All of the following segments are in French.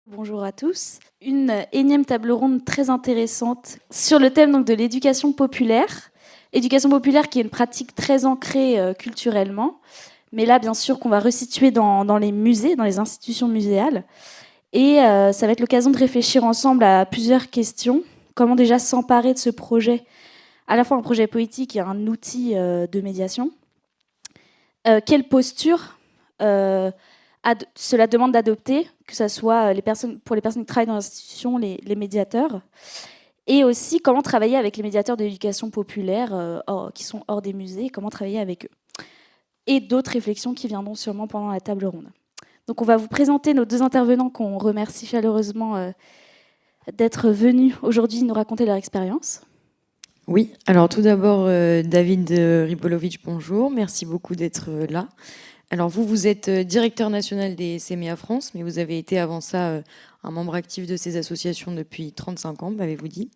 Bonjour à tous. Une énième table ronde très intéressante sur le thème donc, de l'éducation populaire. Éducation populaire qui est une pratique très ancrée culturellement, mais là bien sûr qu'on va resituer dans les musées, dans les institutions muséales. Et ça va être l'occasion de réfléchir ensemble à plusieurs questions. Comment déjà s'emparer de ce projet, à la fois un projet poétique et un outil de médiation. Quelle posture cela demande d'adopter, que ce soit pour les personnes qui travaillent dans l'institution, les médiateurs, et aussi comment travailler avec les médiateurs de l'éducation populaire qui sont hors des musées, comment travailler avec eux. Et d'autres réflexions qui viendront sûrement pendant la table ronde. Donc on va vous présenter nos deux intervenants qu'on remercie chaleureusement d'être venus aujourd'hui nous raconter leur expérience. Oui, alors tout d'abord, David Ribolovic, bonjour, merci beaucoup d'être là. Alors vous êtes directeur national des CMEA France, mais vous avez été avant ça un membre actif de ces associations depuis 35 ans, m'avez-vous dit,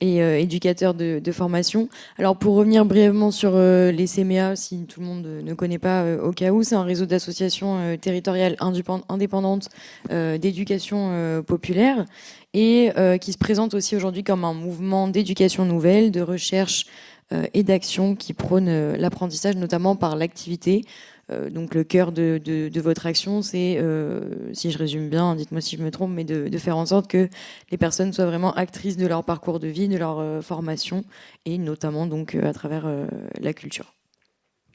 et éducateur de formation. Alors pour revenir brièvement sur les CMEA, si tout le monde ne connaît pas au cas où, c'est un réseau d'associations territoriales indépendantes d'éducation populaire et qui se présente aussi aujourd'hui comme un mouvement d'éducation nouvelle, de recherche et d'action qui prône l'apprentissage notamment par l'activité. Donc le cœur de votre action, c'est, si je résume bien, dites-moi si je me trompe, mais de faire en sorte que les personnes soient vraiment actrices de leur parcours de vie, de leur formation, et notamment donc à travers la culture.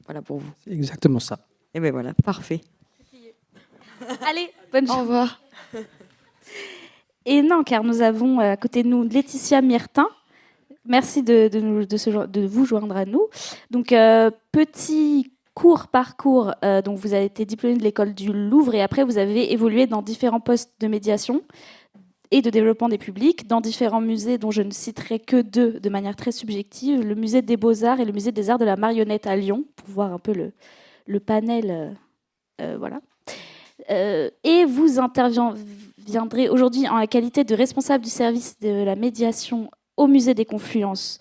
Voilà pour vous. C'est exactement ça. Et ben voilà, parfait. Allez, bonne journée. Au revoir. Et non, car nous avons à côté de nous Laetitia Myrtin. Merci de vous joindre à nous. Donc, petit court parcours. Donc, vous avez été diplômé de l'école du Louvre et après, vous avez évolué dans différents postes de médiation et de développement des publics dans différents musées dont je ne citerai que deux de manière très subjective, le musée des Beaux-Arts et le musée des Arts de la Marionnette à Lyon, pour voir un peu le panel. Voilà. Et vous interviendrez aujourd'hui en la qualité de responsable du service de la médiation au musée des Confluences,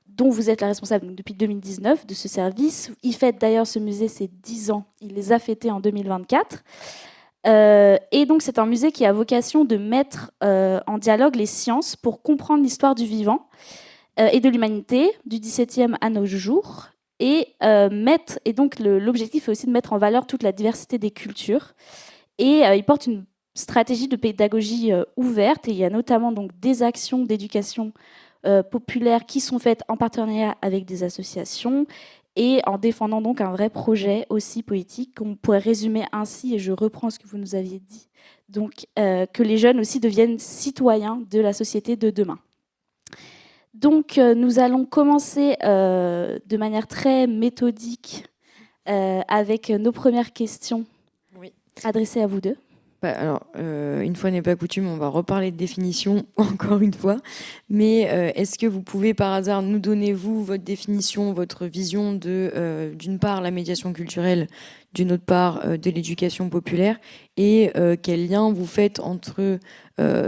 dont vous êtes la responsable depuis 2019 de ce service. Il fête d'ailleurs ce musée ses 10 ans. Il les a fêtés en 2024. Et donc c'est un musée qui a vocation de mettre en dialogue les sciences pour comprendre l'histoire du vivant et de l'humanité du XVIIe à nos jours. Et donc l'objectif est aussi de mettre en valeur toute la diversité des cultures. Et il porte une stratégie de pédagogie ouverte. Et il y a notamment donc, des actions d'éducation populaire qui sont faites en partenariat avec des associations et en défendant donc un vrai projet aussi politique qu'on pourrait résumer ainsi, et je reprends ce que vous nous aviez dit, donc que les jeunes aussi deviennent citoyens de la société de demain. Donc nous allons commencer de manière très méthodique avec nos premières questions adressées à vous deux. Alors, une fois n'est pas coutume, on va reparler de définition encore une fois. Mais est-ce que vous pouvez par hasard nous donner, vous, votre définition, votre vision de, d'une part, la médiation culturelle, d'une autre part, de l'éducation populaire, et quel lien vous faites entre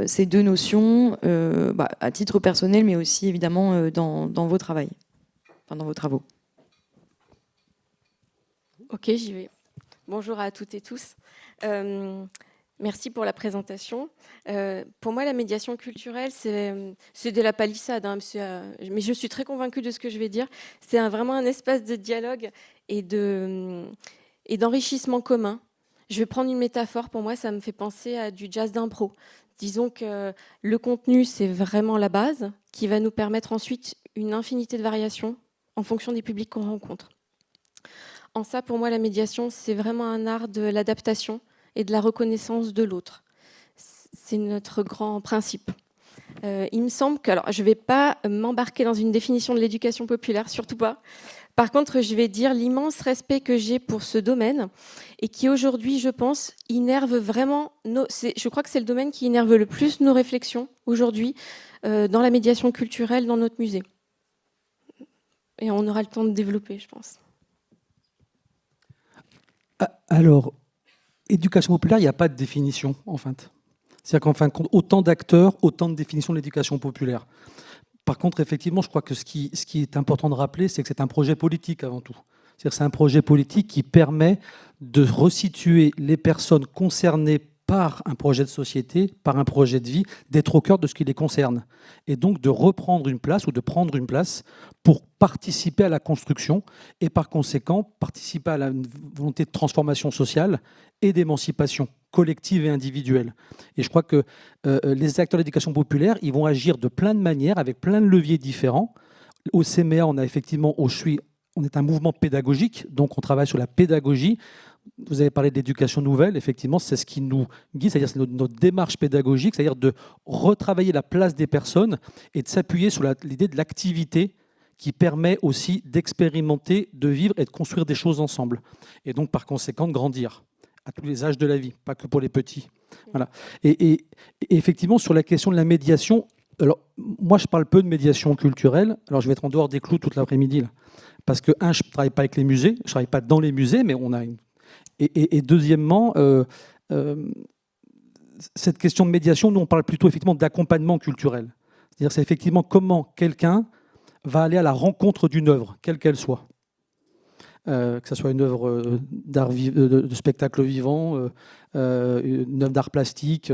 ces deux notions, à titre personnel, mais aussi évidemment dans vos travaux. Dans vos travaux. Ok, j'y vais. Bonjour à toutes et tous. Merci pour la présentation. Pour moi, la médiation culturelle, c'est de la palissade, hein, mais je suis très convaincue de ce que je vais dire. C'est vraiment un espace de dialogue et d'enrichissement commun. Je vais prendre une métaphore. Pour moi, ça me fait penser à du jazz d'impro. Disons que le contenu, c'est vraiment la base qui va nous permettre ensuite une infinité de variations en fonction des publics qu'on rencontre. En ça, pour moi, la médiation, c'est vraiment un art de l'adaptation et de la reconnaissance de l'autre. C'est notre grand principe. Il me semble que, alors je ne vais pas m'embarquer dans une définition de l'éducation populaire, surtout pas. Par contre, je vais dire l'immense respect que j'ai pour ce domaine et qui aujourd'hui, je pense, innerve vraiment, je crois que c'est le domaine qui innerve le plus nos réflexions aujourd'hui dans la médiation culturelle dans notre musée. Et on aura le temps de développer, je pense. Alors, éducation populaire, il n'y a pas de définition, en fait. C'est-à-dire qu'en fin de compte, autant d'acteurs, autant de définitions de l'éducation populaire. Par contre, effectivement, je crois que ce qui est important de rappeler, c'est que c'est un projet politique avant tout. C'est-à-dire que c'est un projet politique qui permet de resituer les personnes concernées par un projet de société, par un projet de vie, d'être au cœur de ce qui les concerne. Et donc de reprendre une place ou de prendre une place pour participer à la construction et par conséquent participer à la volonté de transformation sociale et d'émancipation collective et individuelle. Et je crois que les acteurs de l'éducation populaire, ils vont agir de plein de manières, avec plein de leviers différents. Au CMEA, on a effectivement, on est un mouvement pédagogique, donc on travaille sur la pédagogie. Vous avez parlé de l'éducation nouvelle, effectivement, c'est ce qui nous guide, c'est-à-dire c'est notre démarche pédagogique, c'est-à-dire de retravailler la place des personnes et de s'appuyer sur l'idée de l'activité qui permet aussi d'expérimenter, de vivre et de construire des choses ensemble. Et donc, par conséquent, de grandir à tous les âges de la vie, pas que pour les petits. Voilà. Et effectivement, sur la question de la médiation, alors, moi, je parle peu de médiation culturelle. Alors, je vais être en dehors des clous toute l'après-midi, là, parce que, je ne travaille pas avec les musées, je ne travaille pas dans les musées, mais on a une... Et deuxièmement, cette question de médiation, nous, on parle plutôt effectivement d'accompagnement culturel. C'est-à-dire, c'est effectivement comment quelqu'un va aller à la rencontre d'une œuvre, quelle qu'elle soit. Que ce soit une œuvre d'art de spectacle vivant, une œuvre d'art plastique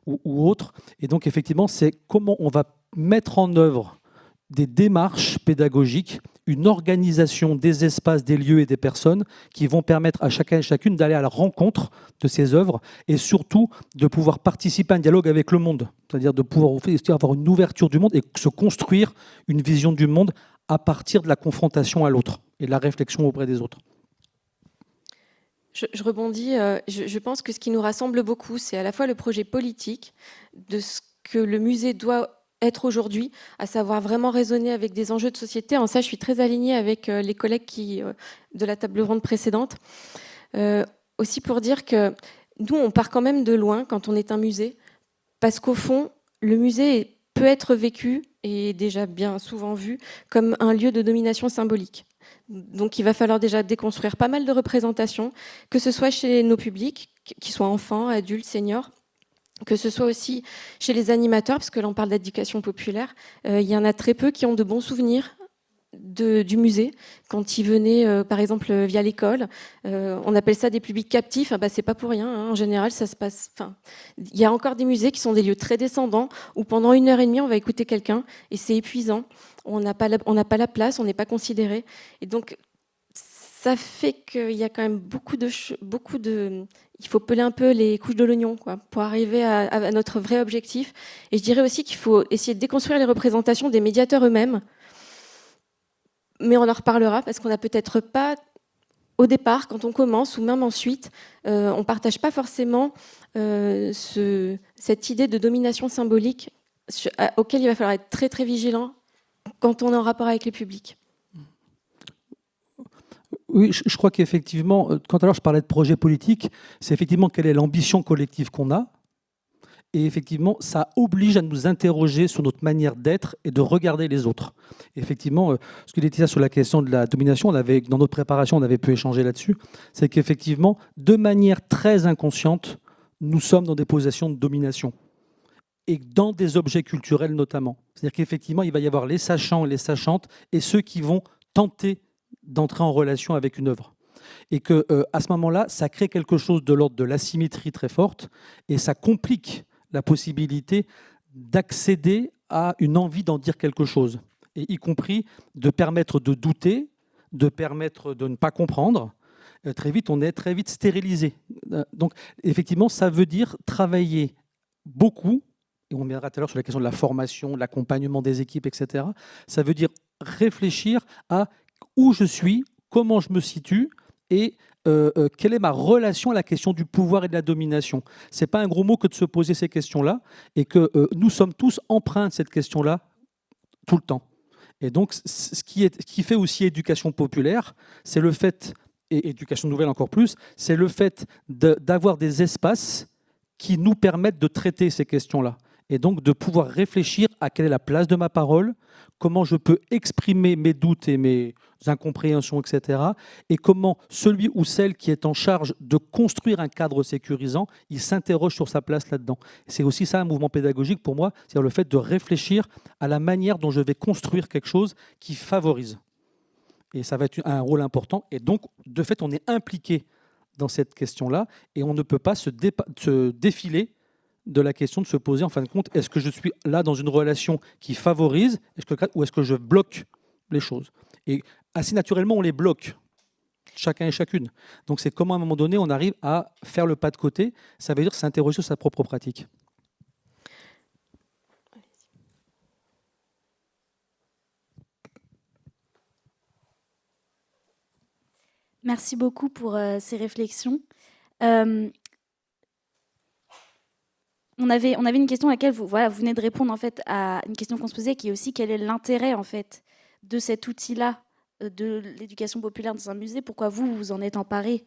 ou autre. Et donc, effectivement, c'est comment on va mettre en œuvre des démarches pédagogiques, une organisation des espaces, des lieux et des personnes qui vont permettre à chacun et chacune d'aller à la rencontre de ces œuvres et surtout de pouvoir participer à un dialogue avec le monde, c'est-à-dire de pouvoir avoir une ouverture du monde et se construire une vision du monde à partir de la confrontation à l'autre et de la réflexion auprès des autres. Je rebondis, je pense que ce qui nous rassemble beaucoup, c'est à la fois le projet politique de ce que le musée doit être aujourd'hui, à savoir vraiment raisonner avec des enjeux de société. En ça, je suis très alignée avec les collègues de la table ronde précédente. Aussi pour dire que nous, on part quand même de loin quand on est un musée, parce qu'au fond, le musée peut être vécu, et déjà bien souvent vu, comme un lieu de domination symbolique. Donc il va falloir déjà déconstruire pas mal de représentations, que ce soit chez nos publics, qu'ils soient enfants, adultes, seniors, que ce soit aussi chez les animateurs, parce que là on parle d'éducation populaire, il y en a très peu qui ont de bons souvenirs du musée, quand ils venaient par exemple via l'école. On appelle ça des publics captifs, c'est pas pour rien, hein. En général ça se passe... Il y a encore des musées qui sont des lieux très descendants, où pendant 1h30 on va écouter quelqu'un, et c'est épuisant, on n'a pas la place, on n'est pas considéré, et donc ça fait qu'il y a quand même beaucoup de... Il faut peler un peu les couches de l'oignon, quoi, pour arriver à notre vrai objectif. Et je dirais aussi qu'il faut essayer de déconstruire les représentations des médiateurs eux-mêmes. Mais on en reparlera, parce qu'on n'a peut-être pas, au départ, quand on commence, ou même ensuite, on ne partage pas forcément cette idée de domination symbolique auquel il va falloir être très, très vigilant quand on est en rapport avec les publics. Oui, je crois qu'effectivement, quand alors je parlais de projet politique, c'est effectivement quelle est l'ambition collective qu'on a. Et effectivement, ça oblige à nous interroger sur notre manière d'être et de regarder les autres. Et effectivement, ce que Laetitia sur la question de la domination, dans notre préparation, on avait pu échanger là-dessus, c'est qu'effectivement, de manière très inconsciente, nous sommes dans des positions de domination. Et dans des objets culturels notamment. C'est-à-dire qu'effectivement, il va y avoir les sachants et les sachantes et ceux qui vont tenter d'entrer en relation avec une œuvre. Et qu'à ce moment-là, ça crée quelque chose de l'ordre de l'asymétrie très forte et ça complique la possibilité d'accéder à une envie d'en dire quelque chose, et y compris de permettre de douter, de permettre de ne pas comprendre. Très vite, on est très vite stérilisé. Donc, effectivement, ça veut dire travailler beaucoup, et on reviendra tout à l'heure sur la question de la formation, de l'accompagnement des équipes, etc. Ça veut dire réfléchir à où je suis, comment je me situe, et quelle est ma relation à la question du pouvoir et de la domination. Ce n'est pas un gros mot que de se poser ces questions-là, et que nous sommes tous empreints de cette question-là tout le temps. Et donc, ce qui fait aussi éducation populaire, c'est le fait, et éducation nouvelle encore plus, c'est le fait d'avoir des espaces qui nous permettent de traiter ces questions-là. Et donc de pouvoir réfléchir à quelle est la place de ma parole, comment je peux exprimer mes doutes et mes incompréhensions, etc. Et comment celui ou celle qui est en charge de construire un cadre sécurisant, il s'interroge sur sa place là-dedans. C'est aussi ça un mouvement pédagogique pour moi, c'est-à-dire le fait de réfléchir à la manière dont je vais construire quelque chose qui favorise. Et ça va être un rôle important. Et donc, de fait, on est impliqué dans cette question-là, et on ne peut pas se défiler de la question de se poser, en fin de compte, est-ce que je suis là dans une relation qui favorise, ou est-ce que je bloque les choses? Et assez naturellement, on les bloque, chacun et chacune. Donc c'est comment, à un moment donné, on arrive à faire le pas de côté. Ça veut dire s'interroger sur sa propre pratique. Merci beaucoup pour ces réflexions. On avait une question à laquelle vous venez de répondre en fait à une question qu'on se posait, qui est aussi quel est l'intérêt en fait de cet outil-là de l'éducation populaire dans un musée. Pourquoi vous en êtes emparé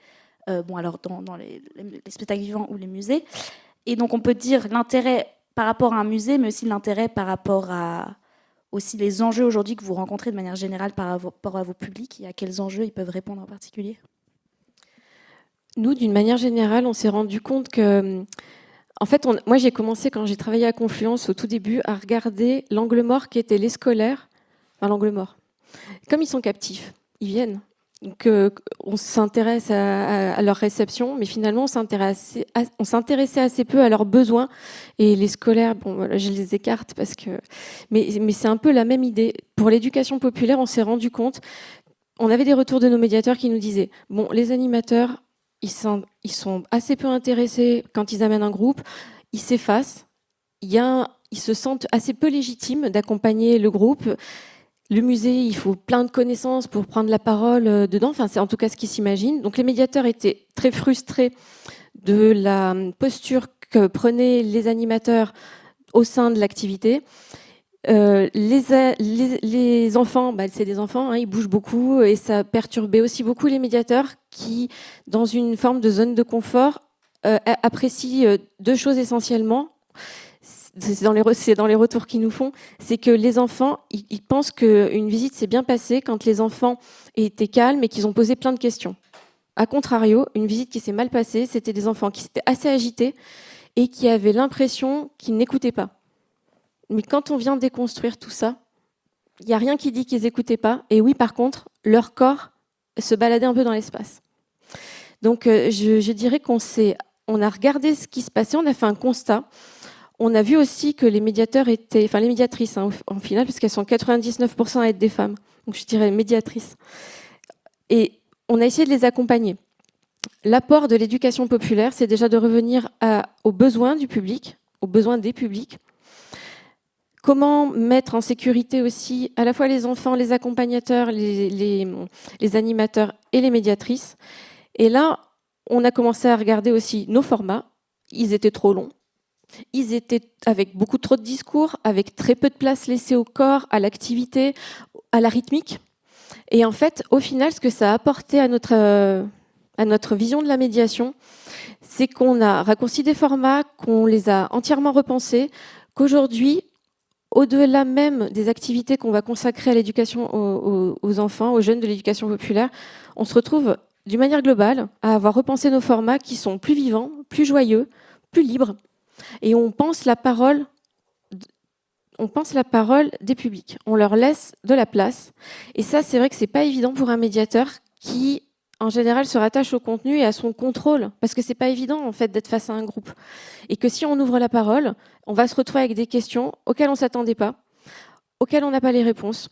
alors dans les spectacles vivants ou les musées. Et donc on peut dire l'intérêt par rapport à un musée, mais aussi l'intérêt par rapport à aussi les enjeux aujourd'hui que vous rencontrez de manière générale par rapport à vos publics, et à quels enjeux ils peuvent répondre en particulier. Nous, d'une manière générale, on s'est rendu compte que, en fait, moi j'ai commencé quand j'ai travaillé à Confluence au tout début à regarder l'angle mort qui étaient les scolaires, enfin l'angle mort. Comme ils sont captifs, ils viennent. Donc, on s'intéresse à leur réception, mais finalement, on s'intéressait assez peu à leurs besoins. Et les scolaires, bon, voilà, je les écarte parce que... Mais c'est un peu la même idée. Pour l'éducation populaire, on s'est rendu compte, on avait des retours de nos médiateurs qui nous disaient, bon, les animateurs, ils sont assez peu intéressés quand ils amènent un groupe, ils s'effacent, ils se sentent assez peu légitimes d'accompagner le groupe. Le musée, il faut plein de connaissances pour prendre la parole dedans. Enfin, c'est en tout cas ce qu'ils s'imaginent. Donc, les médiateurs étaient très frustrés de la posture que prenaient les animateurs au sein de l'activité. Les enfants, c'est des enfants, hein, ils bougent beaucoup et ça perturbait aussi beaucoup les médiateurs qui, dans une forme de zone de confort, apprécient deux choses essentiellement. C'est dans les retours qu'ils nous font, c'est que les enfants, ils pensent qu'une visite s'est bien passée quand les enfants étaient calmes et qu'ils ont posé plein de questions. A contrario, une visite qui s'est mal passée, c'était des enfants qui s'étaient assez agités et qui avaient l'impression qu'ils n'écoutaient pas. Mais quand on vient déconstruire tout ça, il n'y a rien qui dit qu'ils n'écoutaient pas. Et oui, par contre, leur corps se baladait un peu dans l'espace. Donc, je dirais qu'on a regardé ce qui se passait, on a fait un constat. On a vu aussi que les médiateurs étaient, enfin les médiatrices en final, parce qu'elles sont 99% à être des femmes, donc je dirais médiatrices. Et on a essayé de les accompagner. L'apport de l'éducation populaire, c'est déjà de revenir aux besoins du public, aux besoins des publics. Comment mettre en sécurité aussi à la fois les enfants, les accompagnateurs, les animateurs et les médiatrices. Et là, on a commencé à regarder aussi nos formats. Ils étaient trop longs. Ils étaient avec beaucoup trop de discours, avec très peu de place laissée au corps, à l'activité, à la rythmique. Et en fait, au final, ce que ça a apporté à notre vision de la médiation, c'est qu'on a raccourci des formats, qu'on les a entièrement repensés, qu'aujourd'hui, au-delà même des activités qu'on va consacrer à l'éducation aux enfants, aux jeunes de l'éducation populaire, on se retrouve d'une manière globale à avoir repensé nos formats qui sont plus vivants, plus joyeux, plus libres. Et on pense la parole des publics. On leur laisse de la place. Et ça, c'est vrai que c'est pas évident pour un médiateur qui, en général, se rattache au contenu et à son contrôle. Parce que c'est pas évident, en fait, d'être face à un groupe. Et que si on ouvre la parole, on va se retrouver avec des questions auxquelles on s'attendait pas, auxquelles on n'a pas les réponses.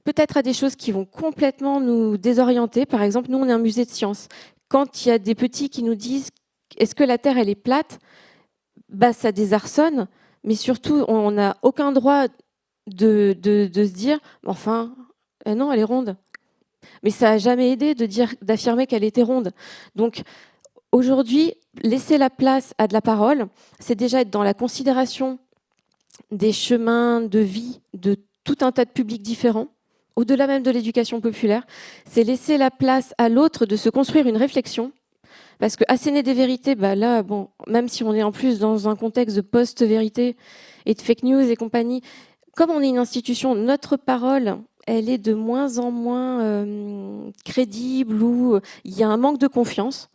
Peut-être à des choses qui vont complètement nous désorienter. Par exemple, nous, on est un musée de sciences. Quand il y a des petits qui nous disent « Est-ce que la Terre, elle est plate ?» ça désarçonne, mais surtout, on n'a aucun droit de se dire « Enfin, non, elle est ronde ». Mais ça n'a jamais aidé d'affirmer qu'elle était ronde. Donc, aujourd'hui, laisser la place à de la parole, c'est déjà être dans la considération des chemins de vie de tout un tas de publics différents, au-delà même de l'éducation populaire. C'est laisser la place à l'autre de se construire une réflexion. Parce que asséner des vérités, là, bon, même si on est en plus dans un contexte de post-vérité et de fake news et compagnie, comme on est une institution, notre parole, elle est de moins en moins crédible, ou il y a un manque de confiance.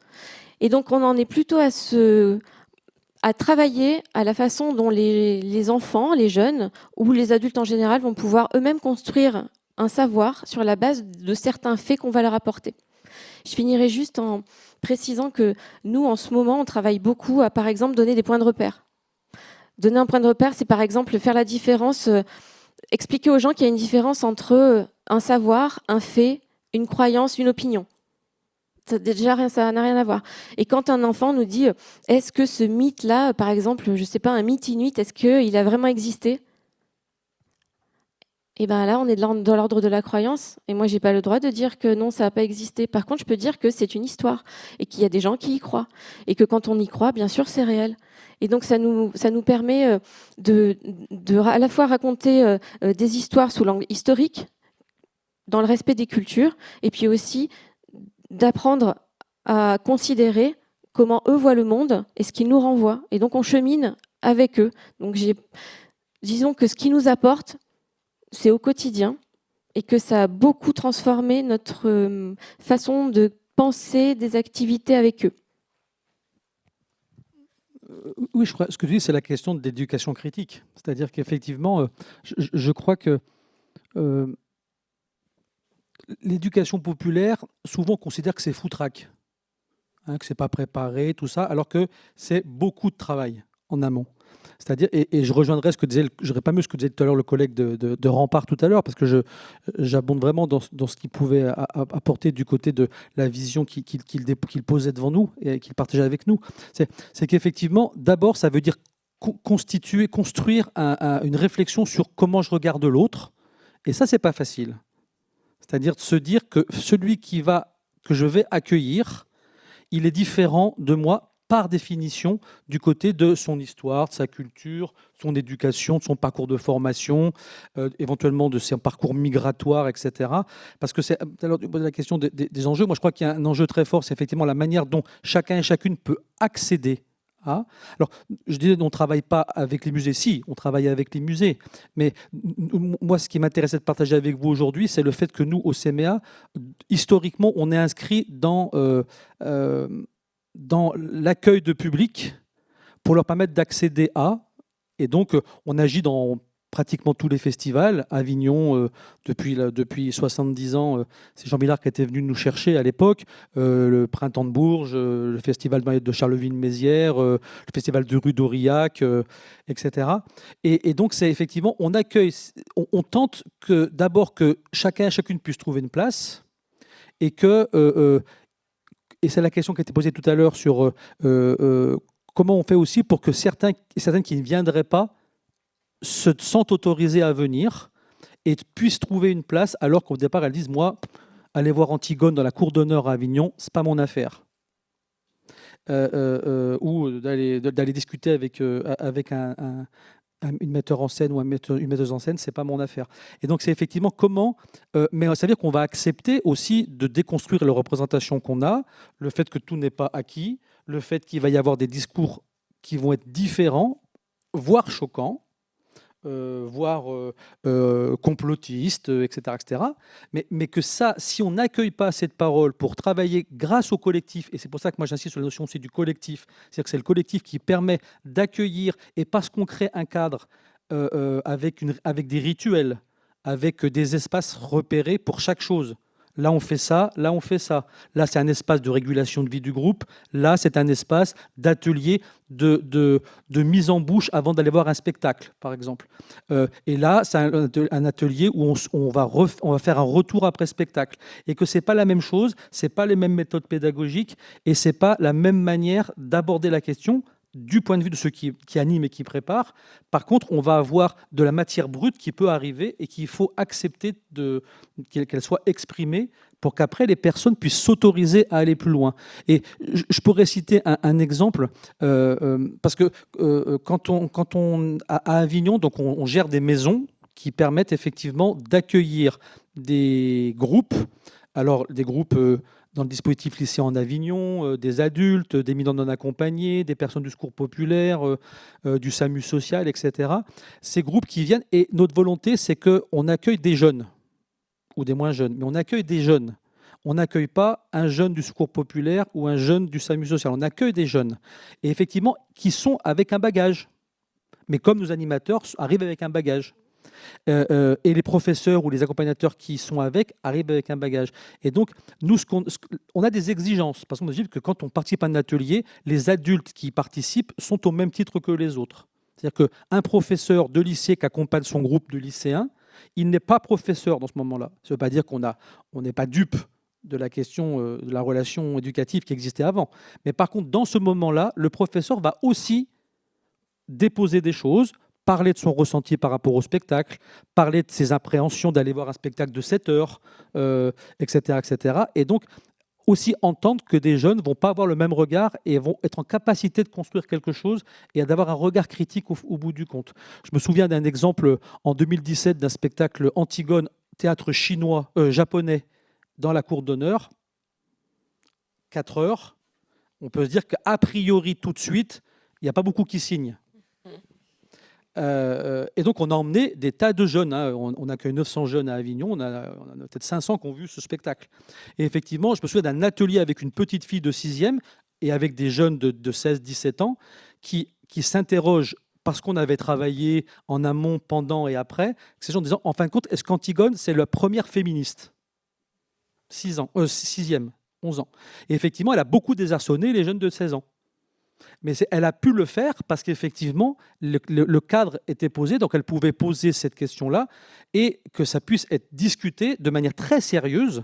Et donc, on en est plutôt à travailler à la façon dont les enfants, les jeunes ou les adultes en général vont pouvoir eux-mêmes construire un savoir sur la base de certains faits qu'on va leur apporter. Je finirai juste en précisant que nous, en ce moment, on travaille beaucoup à, par exemple, donner des points de repère. Donner un point de repère, c'est par exemple faire la différence, expliquer aux gens qu'il y a une différence entre un savoir, un fait, une croyance, une opinion. Déjà, ça n'a rien à voir. Et quand un enfant nous dit « Est-ce que ce mythe-là, par exemple, je ne sais pas, un mythe inuit, est-ce qu'il a vraiment existé ?» Et bien là, on est dans l'ordre de la croyance. Et moi, je n'ai pas le droit de dire que non, ça n'a pas existé. Par contre, je peux dire que c'est une histoire et qu'il y a des gens qui y croient. Et que quand on y croit, bien sûr, c'est réel. Et donc, ça nous permet de à la fois raconter des histoires sous l'angle historique, dans le respect des cultures, et puis aussi d'apprendre à considérer comment eux voient le monde et ce qu'ils nous renvoient. Et donc, on chemine avec eux. Donc, disons que ce qu'ils nous apportent, c'est au quotidien et que ça a beaucoup transformé notre façon de penser des activités avec eux. Oui, je crois, ce que tu dis, c'est la question de l'éducation critique. C'est-à-dire qu'effectivement, je crois que l'éducation populaire, souvent on considère que c'est foutraque, que c'est pas préparé, tout ça, alors que c'est beaucoup de travail en amont. C'est-à-dire, et je rejoindrai ce que disait, j'aurais pas mieux ce que disait tout à l'heure le collègue de Rempart tout à l'heure, parce que j'abonde vraiment dans ce qu'il pouvait apporter du côté de la vision qu'il posait devant nous et qu'il partageait avec nous. C'est qu'effectivement, d'abord, ça veut dire construire une réflexion sur comment je regarde l'autre, et ça, c'est pas facile. C'est-à-dire de se dire que celui que je vais accueillir, il est différent de moi par définition du côté de son histoire, de sa culture, son éducation, de son parcours de formation, éventuellement de son parcours migratoire, etc. Parce que c'est alors la question des enjeux. Moi, je crois qu'il y a un enjeu très fort, c'est effectivement la manière dont chacun et chacune peut accéder à. Alors, je disais, on ne travaille pas avec les musées. Si, on travaille avec les musées. Mais moi, ce qui m'intéressait de partager avec vous aujourd'hui, c'est le fait que nous, au CMA, historiquement, on est inscrit dans l'accueil de public pour leur permettre d'accéder à. Et donc, on agit dans pratiquement tous les festivals. Avignon, depuis 70 ans, c'est Jean Billard qui était venu nous chercher à l'époque. Le Printemps de Bourges, le festival de Charleville-Mézières, le festival de rue d'Aurillac, etc. Et donc, c'est effectivement, on accueille, on tente d'abord que chacun et chacune puisse trouver une place et que... et c'est la question qui a été posée tout à l'heure sur comment on fait aussi pour que certains qui ne viendraient pas se sentent autorisés à venir et puissent trouver une place, alors qu'au départ, elles disent, moi, aller voir Antigone dans la cour d'honneur à Avignon, c'est pas mon affaire. Ou d'aller discuter avec une metteur en scène ou une metteuse en scène, c'est pas mon affaire. Et donc, c'est effectivement comment... mais ça veut dire qu'on va accepter aussi de déconstruire les représentations qu'on a, le fait que tout n'est pas acquis, le fait qu'il va y avoir des discours qui vont être différents, voire choquants, voire complotistes, etc. etc. Mais que ça, si on n'accueille pas cette parole pour travailler grâce au collectif, et c'est pour ça que moi j'insiste sur la notion aussi du collectif, c'est-à-dire que c'est le collectif qui permet d'accueillir, et parce qu'on crée un cadre avec des rituels, avec des espaces repérés pour chaque chose. Là, on fait ça, là, on fait ça. Là, c'est un espace de régulation de vie du groupe. Là, c'est un espace d'atelier, de mise en bouche avant d'aller voir un spectacle, par exemple. Et là, c'est un atelier où on va faire un retour après spectacle. Et que ce n'est pas la même chose, ce n'est pas les mêmes méthodes pédagogiques et ce n'est pas la même manière d'aborder la question du point de vue de ceux qui animent et qui préparent. Par contre, on va avoir de la matière brute qui peut arriver et qu'il faut accepter qu'elle soit exprimée pour qu'après les personnes puissent s'autoriser à aller plus loin. Et je pourrais citer un exemple, parce que quand on à Avignon, donc on gère des maisons qui permettent effectivement d'accueillir des groupes, alors des groupes dans le dispositif lycéen en Avignon, des adultes, des mineurs non accompagnés, des personnes du secours populaire, du SAMU social, etc. Ces groupes qui viennent, et notre volonté, c'est qu'on accueille des jeunes, ou des moins jeunes, mais on accueille des jeunes. On n'accueille pas un jeune du secours populaire ou un jeune du SAMU social. On accueille des jeunes, et effectivement, qui sont avec un bagage. Mais comme nos animateurs arrivent avec un bagage. Et les professeurs ou les accompagnateurs qui sont arrivent avec un bagage. Et donc, nous, on a des exigences. Parce qu'on dit que quand on participe à un atelier, les adultes qui y participent sont au même titre que les autres. C'est-à-dire qu'un professeur de lycée qui accompagne son groupe de lycéens, il n'est pas professeur dans ce moment-là. Ça ne veut pas dire qu'on n'est pas dupe de la question de la relation éducative qui existait avant. Mais par contre, dans ce moment-là, le professeur va aussi déposer des choses, parler de son ressenti par rapport au spectacle, parler de ses appréhensions d'aller voir un spectacle de 7 heures, etc., etc. Et donc, aussi entendre que des jeunes ne vont pas avoir le même regard et vont être en capacité de construire quelque chose et d'avoir un regard critique au bout du compte. Je me souviens d'un exemple en 2017 d'un spectacle Antigone, théâtre japonais, dans la cour d'honneur, 4 heures. On peut se dire qu'a priori, tout de suite, il n'y a pas beaucoup qui signent. Et donc, on a emmené des tas de jeunes. Hein. On accueille 900 jeunes à Avignon. On a peut-être 500 qui ont vu ce spectacle. Et effectivement, je me souviens d'un atelier avec une petite fille de 6e et avec des jeunes de 16-17 ans qui s'interrogent parce qu'on avait travaillé en amont, pendant et après. Ces gens en disant, en fin de compte, est-ce qu'Antigone, c'est la première féministe 6e, 11 ans. Et effectivement, elle a beaucoup désarçonné les jeunes de 16 ans. Mais elle a pu le faire parce qu'effectivement, le cadre était posé, donc elle pouvait poser cette question-là et que ça puisse être discuté de manière très sérieuse,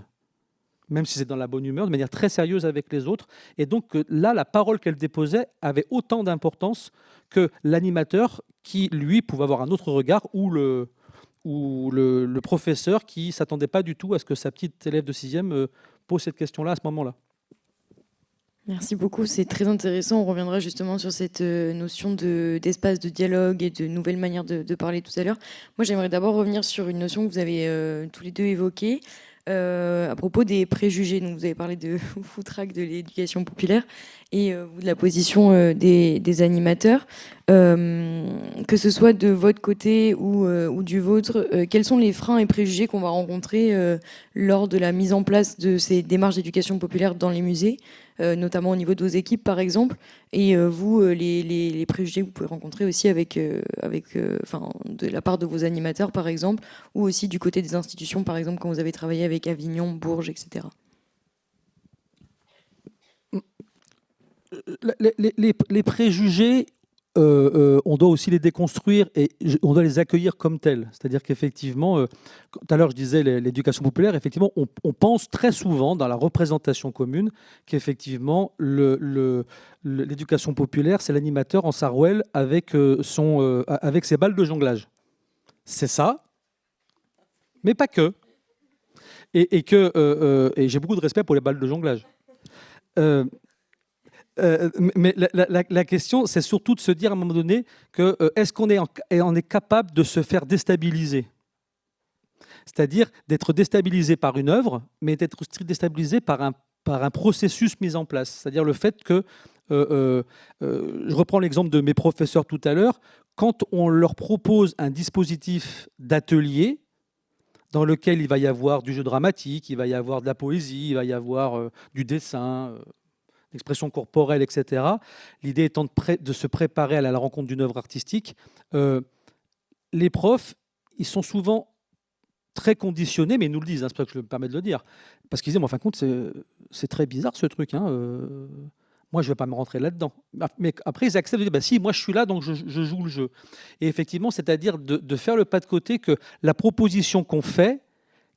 même si c'est dans la bonne humeur, de manière très sérieuse avec les autres. Et donc là, la parole qu'elle déposait avait autant d'importance que l'animateur qui, lui, pouvait avoir un autre regard ou le professeur qui ne s'attendait pas du tout à ce que sa petite élève de 6e pose cette question-là à ce moment-là. Merci beaucoup, c'est très intéressant. On reviendra justement sur cette notion d'espace de dialogue et de nouvelles manières de parler tout à l'heure. Moi, j'aimerais d'abord revenir sur une notion que vous avez tous les deux évoquée à propos des préjugés. Donc, vous avez parlé de foutraque de l'éducation populaire et de la position des animateurs. Que ce soit de votre côté ou du vôtre, quels sont les freins et préjugés qu'on va rencontrer lors de la mise en place de ces démarches d'éducation populaire dans les musées, notamment au niveau de vos équipes par exemple, et vous, les préjugés que vous pouvez rencontrer aussi de la part de vos animateurs par exemple, ou aussi du côté des institutions par exemple quand vous avez travaillé avec Avignon, Bourges, etc. Les préjugés, on doit aussi les déconstruire et on doit les accueillir comme tels. C'est-à-dire qu'effectivement, tout à l'heure je disais l'éducation populaire, effectivement, on pense très souvent dans la représentation commune qu'effectivement l'éducation populaire, c'est l'animateur en sarouel avec ses balles de jonglage. C'est ça, mais pas que. Et j'ai beaucoup de respect pour les balles de jonglage. Mais la question, c'est surtout de se dire à un moment donné que est-ce qu'on est capable de se faire déstabiliser ? C'est-à-dire d'être déstabilisé par une œuvre, mais d'être déstabilisé par un processus mis en place. C'est-à-dire le fait que, je reprends l'exemple de mes professeurs tout à l'heure, quand on leur propose un dispositif d'atelier dans lequel il va y avoir du jeu dramatique, il va y avoir de la poésie, il va y avoir du dessin, l'expression corporelle, etc. L'idée étant de se préparer à la rencontre d'une œuvre artistique. Les profs, ils sont souvent très conditionnés, mais ils nous le disent, hein, c'est pour ça que je me permets de le dire, parce qu'ils disent, mais en fin de compte, c'est très bizarre ce truc. Hein, moi, je ne vais pas me rentrer là-dedans. Mais après, ils acceptent de dire, bah, si, moi, je suis là, donc je joue le jeu. Et effectivement, c'est-à-dire de faire le pas de côté que la proposition qu'on fait,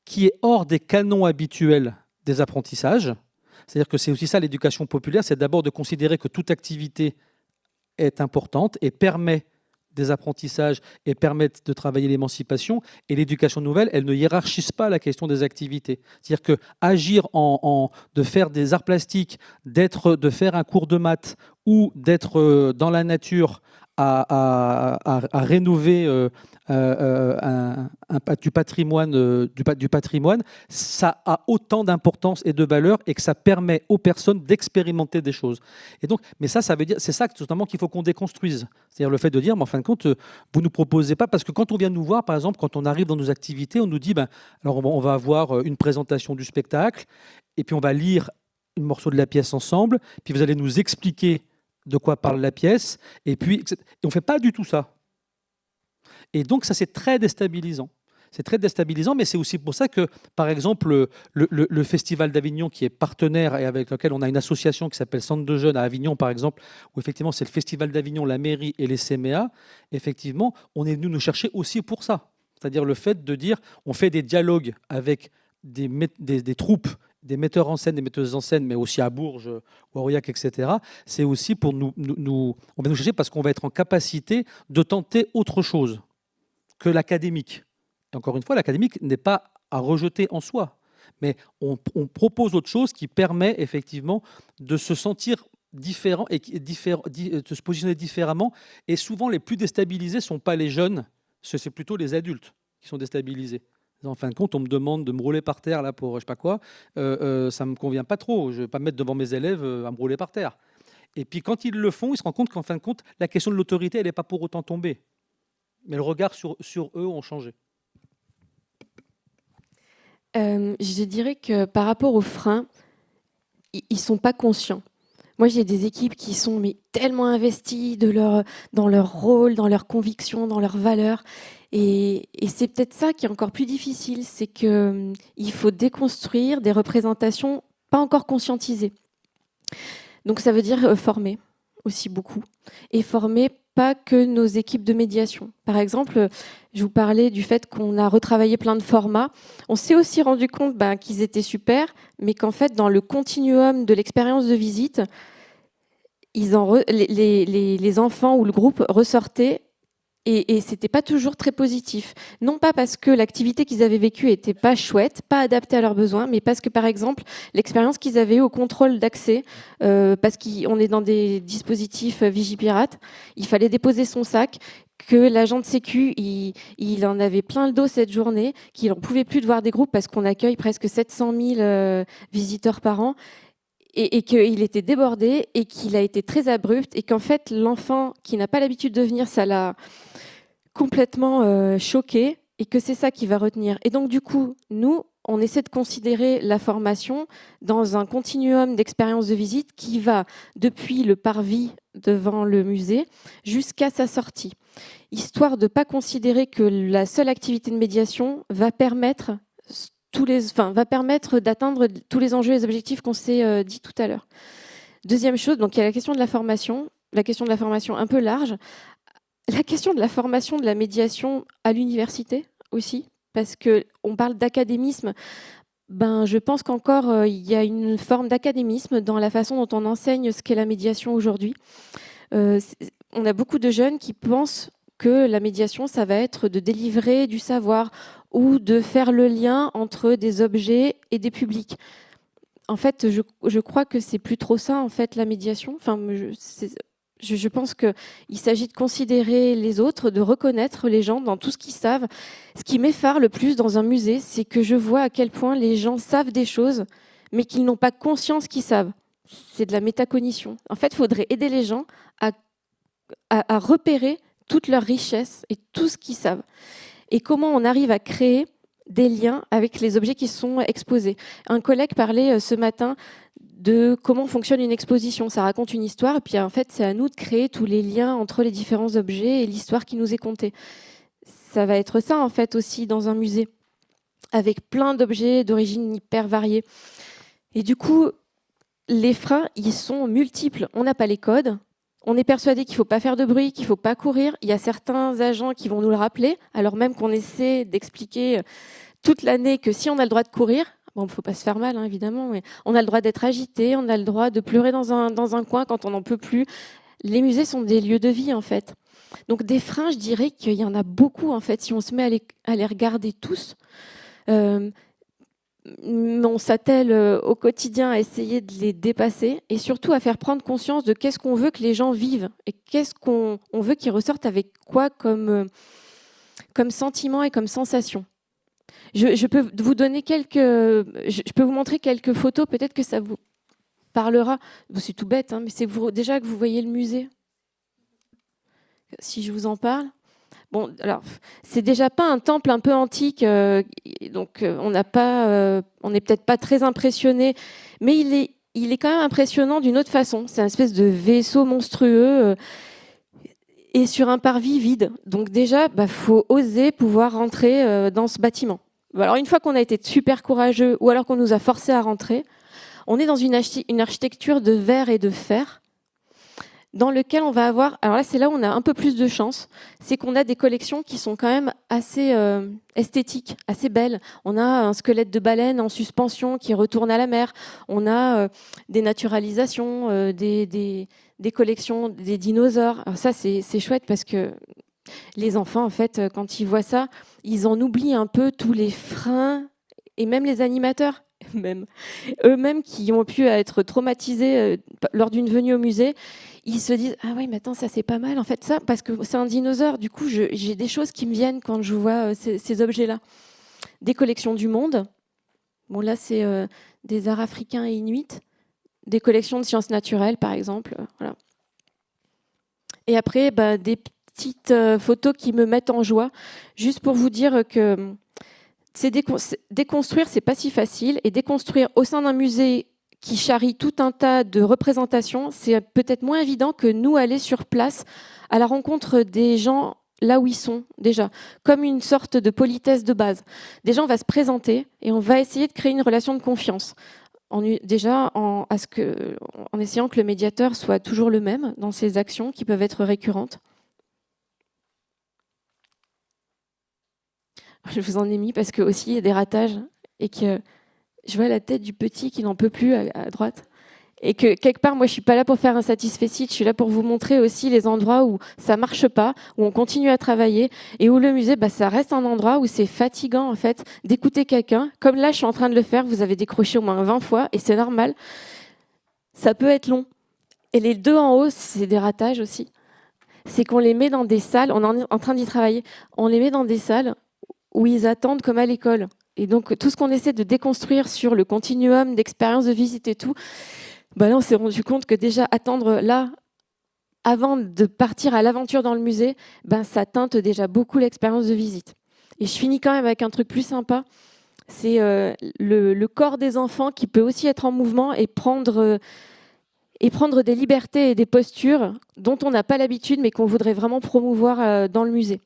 qui est hors des canons habituels des apprentissages, c'est-à-dire que c'est aussi ça l'éducation populaire, c'est d'abord de considérer que toute activité est importante et permet des apprentissages et permet de travailler l'émancipation. Et l'éducation nouvelle, elle ne hiérarchise pas la question des activités. C'est-à-dire que agir de faire des arts plastiques, de faire un cours de maths ou d'être dans la nature à rénover du patrimoine, ça a autant d'importance et de valeur et que ça permet aux personnes d'expérimenter des choses. Et donc, mais ça veut dire, c'est ça notamment qu'il faut qu'on déconstruise. C'est-à-dire le fait de dire, mais en fin de compte, vous ne nous proposez pas, parce que quand on vient nous voir, par exemple, quand on arrive dans nos activités, on nous dit, alors on va avoir une présentation du spectacle, et puis on va lire un morceau de la pièce ensemble, puis vous allez nous expliquer de quoi parle la pièce, et puis on ne fait pas du tout ça. Et donc ça, c'est très déstabilisant. C'est très déstabilisant, mais c'est aussi pour ça que, par exemple, le Festival d'Avignon, qui est partenaire et avec lequel on a une association qui s'appelle Centre de Jeunes à Avignon, par exemple, où effectivement c'est le Festival d'Avignon, la mairie et les CMA, effectivement, on est venu nous chercher aussi pour ça. C'est-à-dire le fait de dire, on fait des dialogues avec des troupes, des metteurs en scène, des metteuses en scène, mais aussi à Bourges, Aurillac, etc. C'est aussi pour on va nous chercher parce qu'on va être en capacité de tenter autre chose que l'académique. Et encore une fois, l'académique n'est pas à rejeter en soi, mais on propose autre chose qui permet effectivement de se sentir différent et de se positionner différemment. Et souvent, les plus déstabilisés ne sont pas les jeunes, c'est plutôt les adultes qui sont déstabilisés. En fin de compte, on me demande de me rouler par terre là pour je sais pas quoi, ça ne me convient pas trop. Je ne vais pas me mettre devant mes élèves à me rouler par terre. Et puis quand ils le font, ils se rendent compte qu'en fin de compte, la question de l'autorité, elle n'est pas pour autant tombée. Mais le regard sur eux ont changé. Je dirais que par rapport aux freins, ils ne sont pas conscients. Moi, j'ai des équipes qui sont tellement investies dans leur rôle, dans leurs convictions, dans leurs valeurs. Et c'est peut-être ça qui est encore plus difficile, c'est qu'il faut déconstruire des représentations pas encore conscientisées. Donc ça veut dire former aussi beaucoup. Et former pas que nos équipes de médiation. Par exemple, je vous parlais du fait qu'on a retravaillé plein de formats. On s'est aussi rendu compte qu'ils étaient super, mais qu'en fait, dans le continuum de l'expérience de visite, les enfants ou le groupe ressortaient et c'était pas toujours très positif. Non pas parce que l'activité qu'ils avaient vécue était pas chouette, pas adaptée à leurs besoins, mais parce que, par exemple, l'expérience qu'ils avaient eue au contrôle d'accès, parce qu'on est dans des dispositifs Vigipirate, il fallait déposer son sac, que l'agent de sécu, il en avait plein le dos cette journée, qu'il n'en pouvait plus de voir des groupes parce qu'on accueille presque 700 000 visiteurs par an, et qu'il était débordé et qu'il a été très abrupt et qu'en fait, l'enfant qui n'a pas l'habitude de venir, ça l'a complètement choqué et que c'est ça qui va retenir. Et donc, du coup, nous, on essaie de considérer la formation dans un continuum d'expérience de visite qui va depuis le parvis devant le musée jusqu'à sa sortie, histoire de ne pas considérer que la seule activité de médiation va permettre d'atteindre tous les enjeux et les objectifs qu'on s'est dit tout à l'heure. Deuxième chose, donc il y a la question de la formation un peu large, la question de la formation de la médiation à l'université aussi, parce qu'on parle d'académisme. Je pense qu'encore il y a une forme d'académisme dans la façon dont on enseigne ce qu'est la médiation aujourd'hui. On a beaucoup de jeunes qui pensent que la médiation, ça va être de délivrer du savoir ou de faire le lien entre des objets et des publics. En fait, je crois que c'est plus trop ça, en fait, la médiation. Enfin, je pense qu'il s'agit de considérer les autres, de reconnaître les gens dans tout ce qu'ils savent. Ce qui m'effare le plus dans un musée, c'est que je vois à quel point les gens savent des choses, mais qu'ils n'ont pas conscience qu'ils savent. C'est de la métacognition. En fait, il faudrait aider les gens à repérer toute leur richesse et tout ce qu'ils savent. Et comment on arrive à créer des liens avec les objets qui sont exposés. Un collègue parlait ce matin de comment fonctionne une exposition. Ça raconte une histoire, et puis en fait, c'est à nous de créer tous les liens entre les différents objets et l'histoire qui nous est contée. Ça va être ça, en fait, aussi dans un musée, avec plein d'objets d'origine hyper variée. Et du coup, les freins, ils sont multiples. On n'a pas les codes. On est persuadé qu'il ne faut pas faire de bruit, qu'il ne faut pas courir. Il y a certains agents qui vont nous le rappeler, alors même qu'on essaie d'expliquer toute l'année que si on a le droit de courir, bon, il ne faut pas se faire mal, hein, évidemment, mais on a le droit d'être agité, on a le droit de pleurer dans un coin quand on n'en peut plus. Les musées sont des lieux de vie, en fait. Donc des freins, je dirais qu'il y en a beaucoup, en fait, si on se met à les regarder tous. On s'attelle au quotidien à essayer de les dépasser et surtout à faire prendre conscience de qu'est-ce qu'on veut que les gens vivent et qu'est-ce qu'on veut qu'ils ressortent avec quoi comme sentiment et comme sensation. Je peux vous donner je peux vous montrer quelques photos, peut-être que ça vous parlera. C'est tout bête, hein, mais c'est déjà que vous voyez le musée. Si je vous en parle. Bon, alors, c'est déjà pas un temple un peu antique, donc on n'est peut-être pas très impressionné, mais il est quand même impressionnant d'une autre façon. C'est une espèce de vaisseau monstrueux. et sur un parvis vide. Donc déjà, faut oser pouvoir rentrer dans ce bâtiment. Alors une fois qu'on a été super courageux ou alors qu'on nous a forcé à rentrer, on est dans une architecture de verre et de fer dans lequel on va avoir... Alors là, c'est là où on a un peu plus de chance, c'est qu'on a des collections qui sont quand même assez esthétiques, assez belles. On a un squelette de baleine en suspension qui retourne à la mer. On a des naturalisations, des collections des dinosaures. Alors ça, c'est chouette parce que les enfants, en fait, quand ils voient ça, ils en oublient un peu tous les freins, et même les animateurs, même eux-mêmes qui ont pu être traumatisés lors d'une venue au musée, ils se disent « Ah oui, mais attends, ça c'est pas mal, en fait, ça, parce que c'est un dinosaure. Du coup, j'ai des choses qui me viennent quand je vois ces objets-là. » Des collections du monde. Bon, là, c'est des arts africains et inuits. Des collections de sciences naturelles, par exemple. Voilà. Et après, des petites photos qui me mettent en joie, juste pour vous dire que déconstruire, c'est pas si facile. Et déconstruire au sein d'un musée qui charrie tout un tas de représentations, c'est peut-être moins évident que nous aller sur place à la rencontre des gens là où ils sont déjà, comme une sorte de politesse de base. Déjà, on va se présenter et on va essayer de créer une relation de confiance. En essayant que le médiateur soit toujours le même dans ses actions qui peuvent être récurrentes. Je vous en ai mis parce que aussi il y a des ratages et que je vois la tête du petit qui n'en peut plus à droite. Et que quelque part, moi, je suis pas là pour faire un satisfecit, je suis là pour vous montrer aussi les endroits où ça marche pas, où on continue à travailler et où le musée, ça reste un endroit où c'est fatigant en fait d'écouter quelqu'un. Comme là, je suis en train de le faire, vous avez décroché au moins 20 fois et c'est normal. Ça peut être long. Et les deux en haut, c'est des ratages aussi. C'est qu'on les met dans des salles, on est en train d'y travailler, on les met dans des salles où ils attendent comme à l'école. Et donc, tout ce qu'on essaie de déconstruire sur le continuum d'expérience de visite et tout, là, on s'est rendu compte que déjà, attendre là, avant de partir à l'aventure dans le musée, ça teinte déjà beaucoup l'expérience de visite. Et je finis quand même avec un truc plus sympa, c'est le corps des enfants qui peut aussi être en mouvement et prendre des libertés et des postures dont on n'a pas l'habitude, mais qu'on voudrait vraiment promouvoir dans le musée.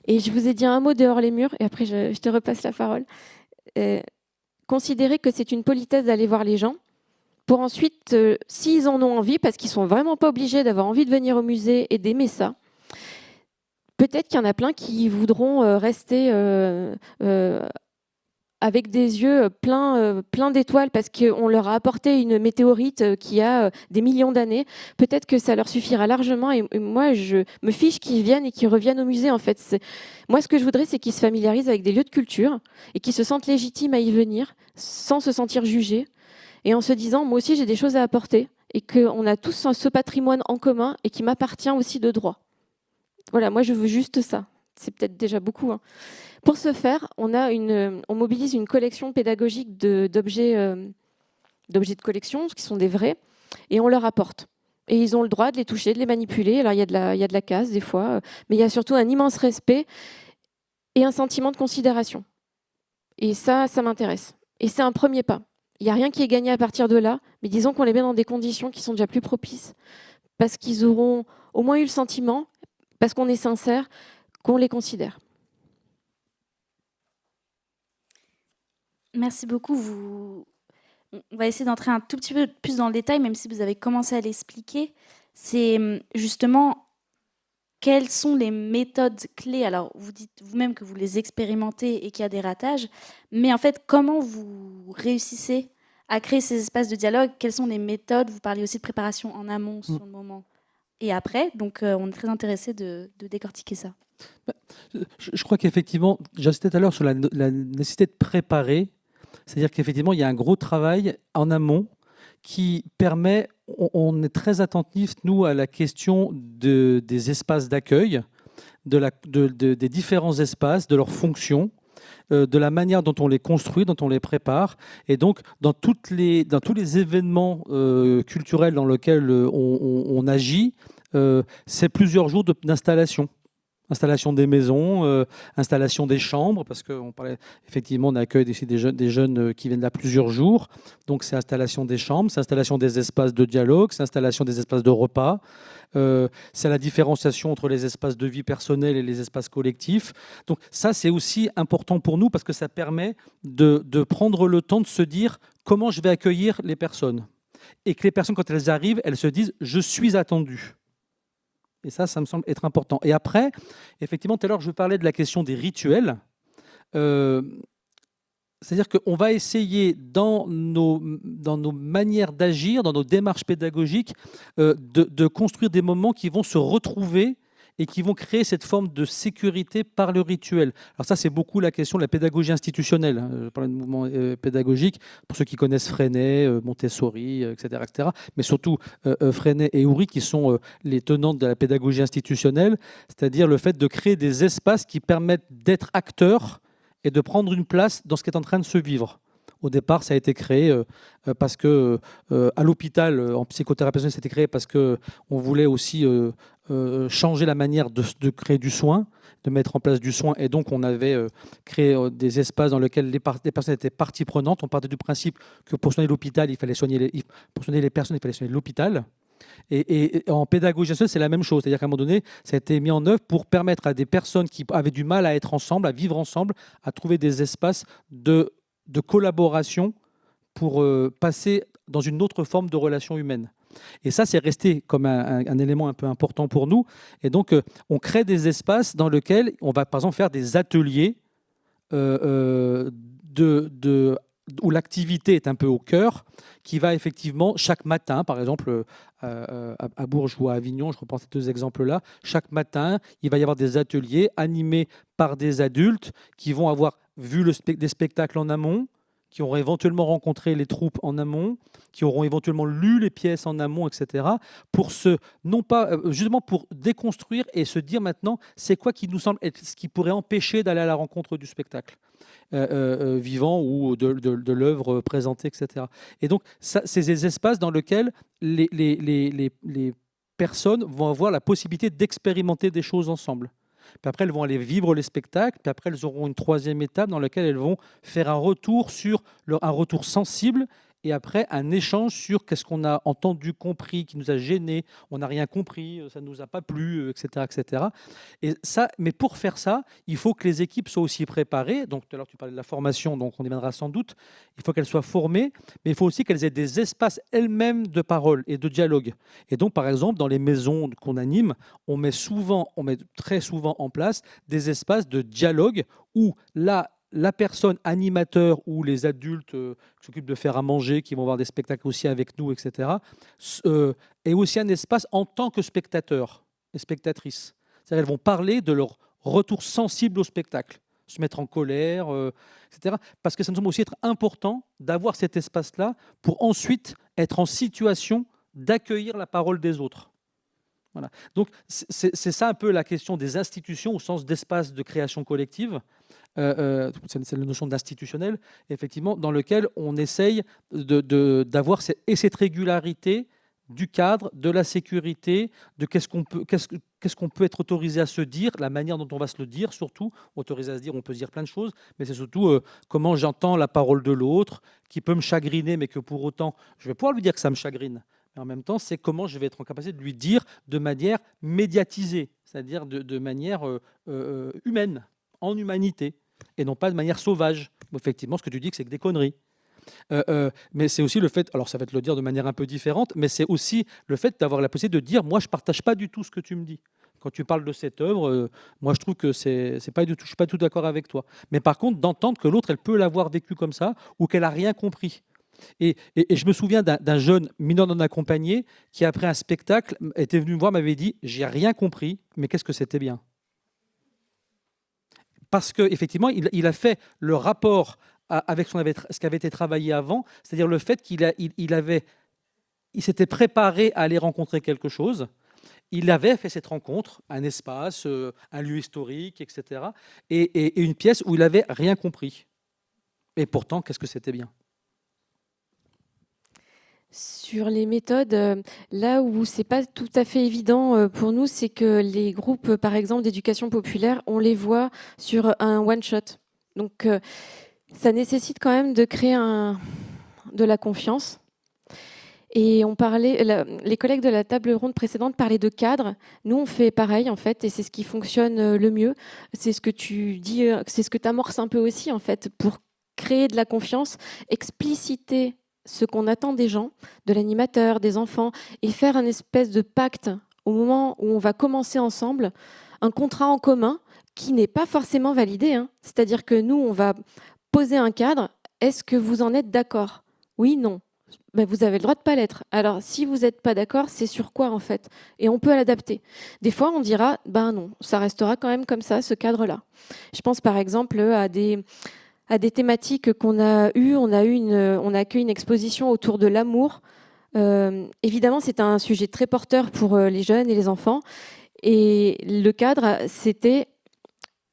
Et je vous ai dit un mot dehors les murs, et après je te repasse la parole. Considérez que c'est une politesse d'aller voir les gens, pour ensuite, s'ils en ont envie, parce qu'ils ne sont vraiment pas obligés d'avoir envie de venir au musée et d'aimer ça, peut-être qu'il y en a plein qui voudront rester avec des yeux pleins d'étoiles parce qu'on leur a apporté une météorite qui a des millions d'années. Peut-être que ça leur suffira largement. Et moi, je me fiche qu'ils viennent et qu'ils reviennent au musée. En fait, moi, ce que je voudrais, c'est qu'ils se familiarisent avec des lieux de culture et qu'ils se sentent légitimes à y venir sans se sentir jugés et en se disant, moi aussi, j'ai des choses à apporter et qu'on a tous ce patrimoine en commun et qui m'appartient aussi de droit. Voilà, moi, je veux juste ça. C'est peut-être déjà beaucoup, hein. Pour ce faire, on mobilise une collection pédagogique d'objets de collection, qui sont des vrais, et on leur apporte. Et ils ont le droit de les toucher, de les manipuler. Alors, il y a de la casse, des fois, mais il y a surtout un immense respect et un sentiment de considération. Et ça m'intéresse. Et c'est un premier pas. Il n'y a rien qui est gagné à partir de là, mais disons qu'on les met dans des conditions qui sont déjà plus propices, parce qu'ils auront au moins eu le sentiment, parce qu'on est sincère, qu'on les considère. Merci beaucoup. On va essayer d'entrer un tout petit peu plus dans le détail, même si vous avez commencé à l'expliquer. C'est justement quelles sont les méthodes clés. Alors, vous dites vous-même que vous les expérimentez et qu'il y a des ratages, mais en fait, comment vous réussissez à créer ces espaces de dialogue? Quelles sont les méthodes? Vous parliez aussi de préparation en amont, sur le moment et après. Donc, on est très intéressé de décortiquer ça. Je crois qu'effectivement, j'insistais tout à l'heure sur la nécessité de préparer. C'est-à-dire qu'effectivement, il y a un gros travail en amont qui permet, on est très attentif, nous, à la question des espaces d'accueil, des différents espaces, de leurs fonctions, de la manière dont on les construit, dont on les prépare. Et donc, dans tous les événements culturels dans lesquels on agit, c'est plusieurs jours d'installation. Installation des maisons, installation des chambres, parce qu'on parlait, effectivement, on accueille des jeunes qui viennent là plusieurs jours. Donc, c'est installation des chambres, c'est installation des espaces de dialogue, c'est installation des espaces de repas. C'est la différenciation entre les espaces de vie personnelle et les espaces collectifs. Donc, ça, c'est aussi important pour nous parce que ça permet de prendre le temps de se dire comment je vais accueillir les personnes. Et que les personnes, quand elles arrivent, elles se disent « je suis attendu ». Et ça me semble être important. Et après, effectivement, tout à l'heure, je parlais de la question des rituels. C'est-à-dire qu'on va essayer, dans nos manières d'agir, dans nos démarches pédagogiques, de construire des moments qui vont se retrouver et qui vont créer cette forme de sécurité par le rituel. Alors ça, c'est beaucoup la question de la pédagogie institutionnelle. Je parlais de mouvement pédagogique, pour ceux qui connaissent Freinet, Montessori, etc. Mais surtout Freinet et Houry, qui sont les tenantes de la pédagogie institutionnelle, c'est-à-dire le fait de créer des espaces qui permettent d'être acteurs et de prendre une place dans ce qui est en train de se vivre. Au départ, ça a été créé parce que à l'hôpital, en psychothérapie, c'était créé parce qu'on voulait aussi changer la manière de créer du soin, de mettre en place du soin. Et donc, on avait créé des espaces dans lesquels les personnes étaient partie prenante. On partait du principe que pour soigner l'hôpital, il fallait soigner pour soigner les personnes, il fallait soigner l'hôpital. Et en pédagogie, c'est la même chose. C'est-à-dire qu'à un moment donné, ça a été mis en œuvre pour permettre à des personnes qui avaient du mal à être ensemble, à vivre ensemble, à trouver des espaces de collaboration pour passer dans une autre forme de relation humaine. Et ça, c'est resté comme un élément un peu important pour nous. Et donc, on crée des espaces dans lesquels on va, par exemple, faire des ateliers où l'activité est un peu au cœur, qui va effectivement, chaque matin, par exemple, à Bourges ou à Avignon, je reprends ces deux exemples-là, chaque matin, il va y avoir des ateliers animés par des adultes qui vont avoir vu des spectacles en amont, qui auront éventuellement rencontré les troupes en amont, qui auront éventuellement lu les pièces en amont, etc., justement pour déconstruire et se dire maintenant, c'est quoi qui nous semble être ce qui pourrait empêcher d'aller à la rencontre du spectacle vivant ou de l'œuvre présentée, etc. Et donc, c'est des espaces dans lesquels les personnes vont avoir la possibilité d'expérimenter des choses ensemble. Puis après, elles vont aller vivre les spectacles. Puis après, elles auront une troisième étape dans laquelle elles vont faire un retour un retour sensible. Et après, un échange sur qu'est-ce qu'on a entendu, compris, qui nous a gênés, on n'a rien compris, ça ne nous a pas plu, etc., etc. Et ça, mais pour faire ça, il faut que les équipes soient aussi préparées. Donc, tout à l'heure, tu parlais de la formation, donc on y viendra sans doute. Il faut qu'elles soient formées, mais il faut aussi qu'elles aient des espaces elles-mêmes de parole et de dialogue. Et donc, par exemple, dans les maisons qu'on anime, on met très souvent en place des espaces de dialogue où la personne animateur ou les adultes qui s'occupent de faire à manger, qui vont voir des spectacles aussi avec nous, etc., est aussi un espace en tant que spectateur et spectatrice. C'est-à-dire qu'elles vont parler de leur retour sensible au spectacle, se mettre en colère, etc. Parce que ça nous semble aussi être important d'avoir cet espace-là pour ensuite être en situation d'accueillir la parole des autres. Voilà. Donc, c'est ça un peu la question des institutions au sens d'espace de création collective. C'est la notion d'institutionnel, effectivement, dans lequel on essaye d'avoir cette régularité du cadre, de la sécurité, de qu'est-ce qu'on peut être autorisé à se dire, la manière dont on va se le dire, surtout. Autorisé à se dire, on peut se dire plein de choses, mais c'est surtout comment j'entends la parole de l'autre, qui peut me chagriner, mais que pour autant, je vais pouvoir lui dire que ça me chagrine. Mais en même temps, c'est comment je vais être en capacité de lui dire de manière médiatisée, c'est-à-dire de manière humaine, en humanité, et non pas de manière sauvage. Effectivement, ce que tu dis, c'est que des conneries. Mais c'est aussi le fait, alors ça va te le dire de manière un peu différente, mais c'est aussi le fait d'avoir la possibilité de dire, moi, je ne partage pas du tout ce que tu me dis. Quand tu parles de cette œuvre, moi, je trouve que c'est pas du tout, je ne suis pas tout d'accord avec toi. Mais par contre, d'entendre que l'autre, elle peut l'avoir vécu comme ça, ou qu'elle n'a rien compris. Et je me souviens d'un jeune mineur non accompagné qui, après un spectacle, était venu me voir, m'avait dit « j'ai rien compris, mais qu'est-ce que c'était bien ?» Parce qu'effectivement, il a fait le rapport avec ce qui avait été travaillé avant, c'est-à-dire le fait qu'il s'était préparé à aller rencontrer quelque chose, il avait fait cette rencontre, un espace, un lieu historique, etc., et une pièce où il n'avait rien compris. Et pourtant, qu'est-ce que c'était bien ? Sur les méthodes, là où c'est pas tout à fait évident pour nous, c'est que les groupes, par exemple, d'éducation populaire, on les voit sur un one-shot. Donc, ça nécessite quand même de créer de la confiance. Et les collègues de la table ronde précédente parlaient de cadre. Nous, on fait pareil, en fait, et c'est ce qui fonctionne le mieux. C'est ce que tu dis, c'est ce que tu amorces un peu aussi, en fait, pour créer de la confiance, expliciter ce qu'on attend des gens, de l'animateur, des enfants, et faire un espèce de pacte au moment où on va commencer ensemble, un contrat en commun qui n'est pas forcément validé. C'est-à-dire que nous, on va poser un cadre. Est-ce que vous en êtes d'accord ? Oui, non. Ben, vous avez le droit de ne pas l'être. Alors, si vous n'êtes pas d'accord, c'est sur quoi, en fait ? Et on peut l'adapter. Des fois, on dira, ben non, ça restera quand même comme ça, ce cadre-là. Je pense, par exemple, à des thématiques qu'on a eues. On a accueilli une exposition autour de l'amour. Évidemment, c'est un sujet très porteur pour les jeunes et les enfants. Et le cadre, c'était,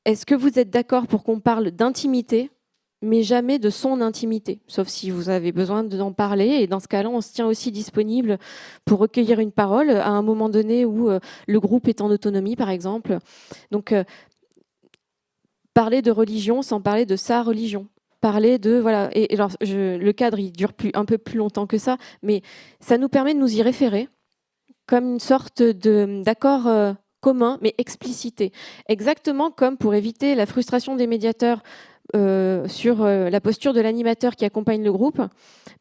est-ce que vous êtes d'accord pour qu'on parle d'intimité, mais jamais de son intimité, sauf si vous avez besoin d'en parler. Et dans ce cas-là, on se tient aussi disponible pour recueillir une parole à un moment donné où le groupe est en autonomie, par exemple. Donc, parler de religion sans parler de sa religion. Parler de voilà. Et alors, le cadre, il dure un peu plus longtemps que ça, mais ça nous permet de nous y référer comme une sorte d'accord commun, mais explicité. Exactement comme pour éviter la frustration des médiateurs sur la posture de l'animateur qui accompagne le groupe,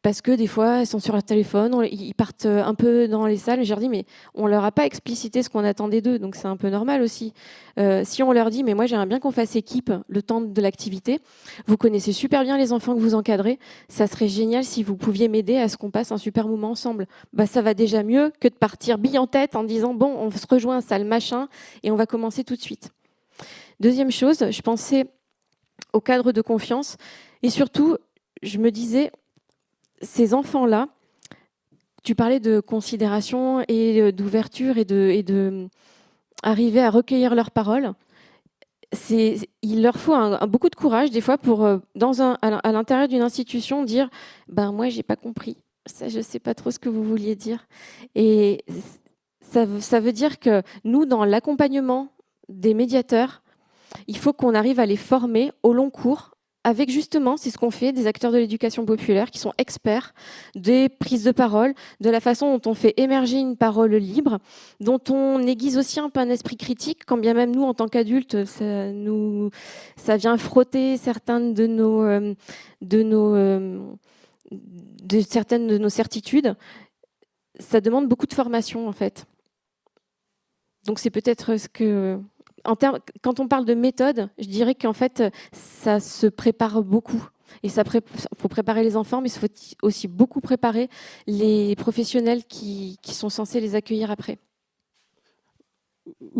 parce que des fois, elles sont sur leur téléphone, ils partent un peu dans les salles. Je leur dis, mais on leur a pas explicité ce qu'on attendait d'eux, donc c'est un peu normal aussi. Si on leur dit, mais moi j'aimerais bien qu'on fasse équipe le temps de l'activité, vous connaissez super bien les enfants que vous encadrez, ça serait génial si vous pouviez m'aider à ce qu'on passe un super moment ensemble. Bah, ça va déjà mieux que de partir bille en tête en disant, bon, on se rejoint, salle machin, et on va commencer tout de suite. Deuxième chose, je pensais au cadre de confiance. Et surtout, je me disais, ces enfants-là, tu parlais de considération et d'ouverture et de arriver à recueillir leurs paroles. Il leur faut beaucoup de courage, des fois, pour, à l'intérieur d'une institution, dire ben, « moi, j'ai pas compris. Ça, je sais pas trop ce que vous vouliez dire. » Et ça veut dire que nous, dans l'accompagnement des médiateurs, il faut qu'on arrive à les former au long cours avec justement, c'est ce qu'on fait, des acteurs de l'éducation populaire qui sont experts des prises de parole, de la façon dont on fait émerger une parole libre, dont on aiguise aussi un peu un esprit critique, quand bien même nous, en tant qu'adultes, ça vient frotter certaines de certaines de nos certitudes. Ça demande beaucoup de formation, en fait. Donc c'est peut-être ce que... Quand on parle de méthode, je dirais qu'en fait, ça se prépare beaucoup. Et faut préparer les enfants, mais il faut aussi beaucoup préparer les professionnels qui sont censés les accueillir après.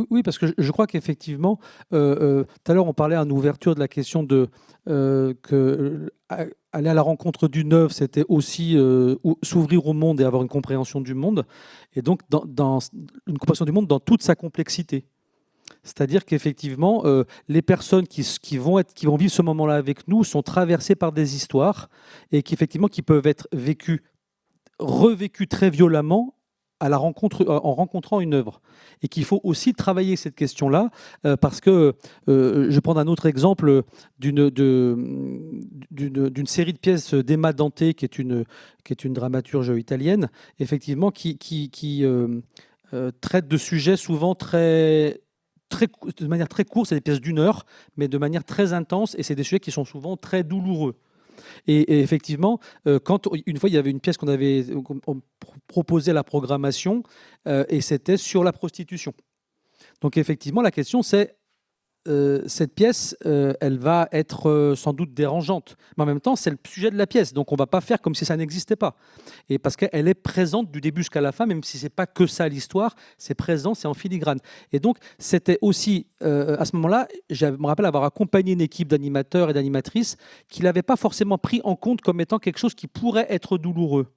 Oui, parce que je crois qu'effectivement, tout à l'heure, on parlait en ouverture de la question de aller à la rencontre du neuf, c'était aussi s'ouvrir au monde et avoir une compréhension du monde. Et donc, dans une compréhension du monde dans toute sa complexité. C'est-à-dire qu'effectivement, les personnes qui vont vivre ce moment-là avec nous sont traversées par des histoires et qui peuvent être revécues très violemment en rencontrant une œuvre. Et qu'il faut aussi travailler cette question-là parce que, je vais prendre un autre exemple d'une série de pièces d'Emma Dante, qui est une dramaturge italienne, effectivement, qui traite de sujets souvent de manière très courte. C'est des pièces d'1 heure, mais de manière très intense, et c'est des sujets qui sont souvent très douloureux. Et effectivement, une fois, il y avait une pièce qu'on avait proposée à la programmation, et c'était sur la prostitution. Donc effectivement, la question c'est, cette pièce, elle va être sans doute dérangeante, mais en même temps, c'est le sujet de la pièce, donc on ne va pas faire comme si ça n'existait pas. Et parce qu'elle est présente du début jusqu'à la fin, même si ce n'est pas que ça l'histoire, c'est présent, c'est en filigrane. Et donc, c'était aussi, à ce moment-là, je me rappelle avoir accompagné une équipe d'animateurs et d'animatrices qui ne l'avaient pas forcément pris en compte comme étant quelque chose qui pourrait être douloureux.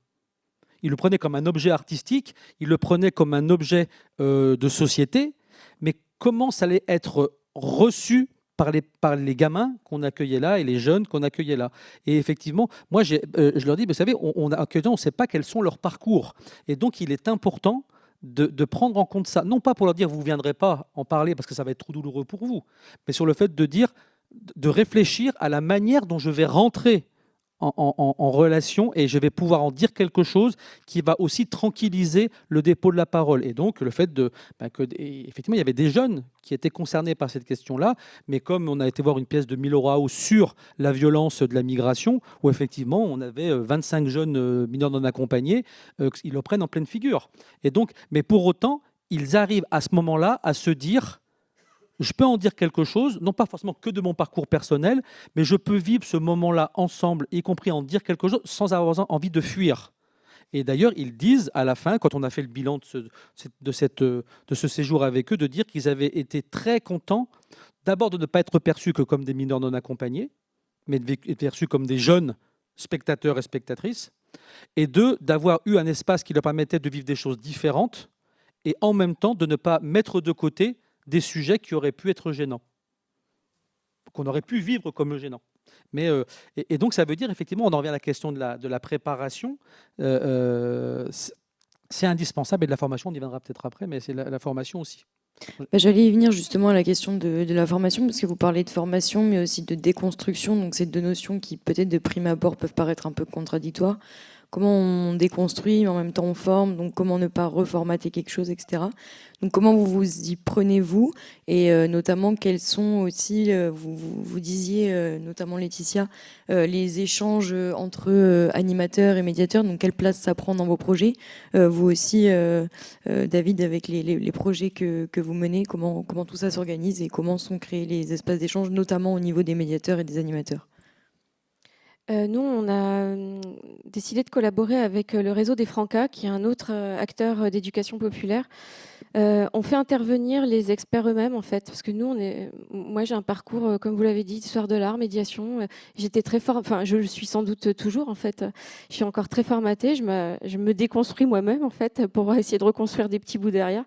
Ils le prenaient comme un objet artistique, ils le prenaient comme un objet de société, mais comment ça allait être reçu par les gamins qu'on accueillait là et les jeunes qu'on accueillait là. Et effectivement, moi, je leur dis, vous savez, on ne sait pas quels sont leurs parcours. Et donc, il est important de prendre en compte ça. Non pas pour leur dire, vous ne viendrez pas en parler parce que ça va être trop douloureux pour vous, mais sur le fait de dire, de réfléchir à la manière dont je vais rentrer en relation et je vais pouvoir en dire quelque chose qui va aussi tranquilliser le dépôt de la parole. Et donc, le fait effectivement, il y avait des jeunes qui étaient concernés par cette question-là, mais comme on a été voir une pièce de Milo Rao sur la violence de la migration, où effectivement, on avait 25 jeunes mineurs non accompagnés, ils le prennent en pleine figure. Et donc, mais pour autant, ils arrivent à ce moment-là à se dire... Je peux en dire quelque chose, non pas forcément que de mon parcours personnel, mais je peux vivre ce moment-là ensemble, y compris en dire quelque chose, sans avoir envie de fuir. Et d'ailleurs, ils disent à la fin, quand on a fait le bilan de ce séjour avec eux, de dire qu'ils avaient été très contents, d'abord de ne pas être perçus que comme des mineurs non accompagnés, mais d'être perçus comme des jeunes spectateurs et spectatrices, et d'avoir eu un espace qui leur permettait de vivre des choses différentes, et en même temps de ne pas mettre de côté des sujets qui auraient pu être gênants, qu'on aurait pu vivre comme gênants. Mais, et donc, ça veut dire, effectivement, on en revient à la question de la préparation. C'est indispensable, et de la formation, on y viendra peut-être après, mais c'est la formation aussi. J'allais y venir justement à la question de la formation, parce que vous parlez de formation, mais aussi de déconstruction. Donc, c'est deux notions qui, peut-être de prime abord, peuvent paraître un peu contradictoires. Comment on déconstruit, mais en même temps on forme, donc comment ne pas reformater quelque chose, etc. Donc comment vous vous y prenez-vous, et notamment quels sont aussi, vous disiez, notamment Laetitia, les échanges entre animateurs et médiateurs, donc quelle place ça prend dans vos projets, vous aussi, David, avec les projets que vous menez, comment tout ça s'organise et comment sont créés les espaces d'échange, notamment au niveau des médiateurs et des animateurs. Nous, on a décidé de collaborer avec le réseau des Francas, qui est un autre acteur d'éducation populaire. On fait intervenir les experts eux-mêmes, en fait, parce que nous, moi, j'ai un parcours, comme vous l'avez dit, d'histoire de l'art, médiation. J'étais très enfin, je le suis sans doute toujours, en fait. Je suis encore très formatée. Je me déconstruis moi-même, en fait, pour essayer de reconstruire des petits bouts derrière.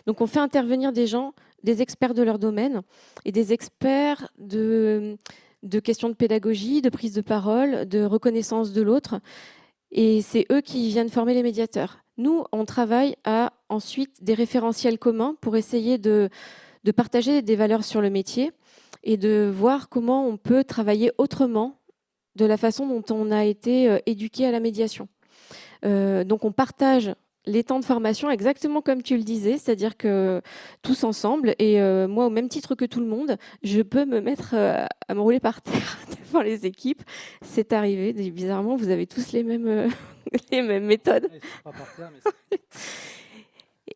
Donc, on fait intervenir des gens, des experts de leur domaine et des experts de questions de pédagogie, de prise de parole, de reconnaissance de l'autre. Et c'est eux qui viennent former les médiateurs. Nous, on travaille à ensuite des référentiels communs pour essayer de partager des valeurs sur le métier et de voir comment on peut travailler autrement de la façon dont on a été éduqué à la médiation. Donc on partage les temps de formation, exactement comme tu le disais, c'est-à-dire que tous ensemble, et moi, au même titre que tout le monde, je peux me mettre à me rouler par terre devant les équipes. C'est arrivé, bizarrement, vous avez tous les mêmes méthodes.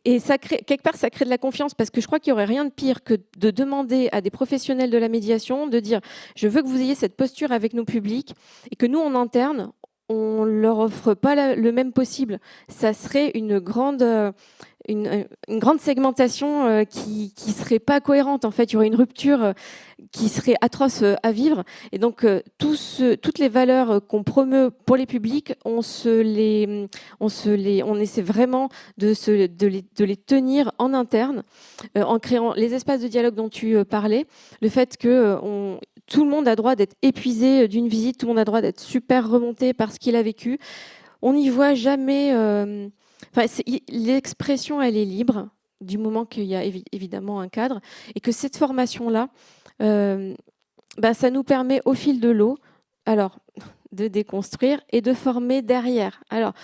Et ça crée, quelque part, ça crée de la confiance, parce que je crois qu'il n'y aurait rien de pire que de demander à des professionnels de la médiation de dire « je veux que vous ayez cette posture avec nos publics » et que nous, en interne, on ne leur offre pas le même possible. Ça serait une grande segmentation qui ne serait pas cohérente. En fait, il y aurait une rupture qui serait atroce à vivre. Et donc, toutes les valeurs qu'on promeut pour les publics, on essaie vraiment de les tenir en interne, en créant les espaces de dialogue dont tu parlais, le fait que tout le monde a droit d'être épuisé d'une visite, tout le monde a droit d'être super remonté par ce qu'il a vécu. On n'y voit jamais... l'expression, elle est libre, du moment qu'il y a évidemment un cadre, et que cette formation-là, ça nous permet au fil de l'eau, alors, de déconstruire et de former derrière. Alors,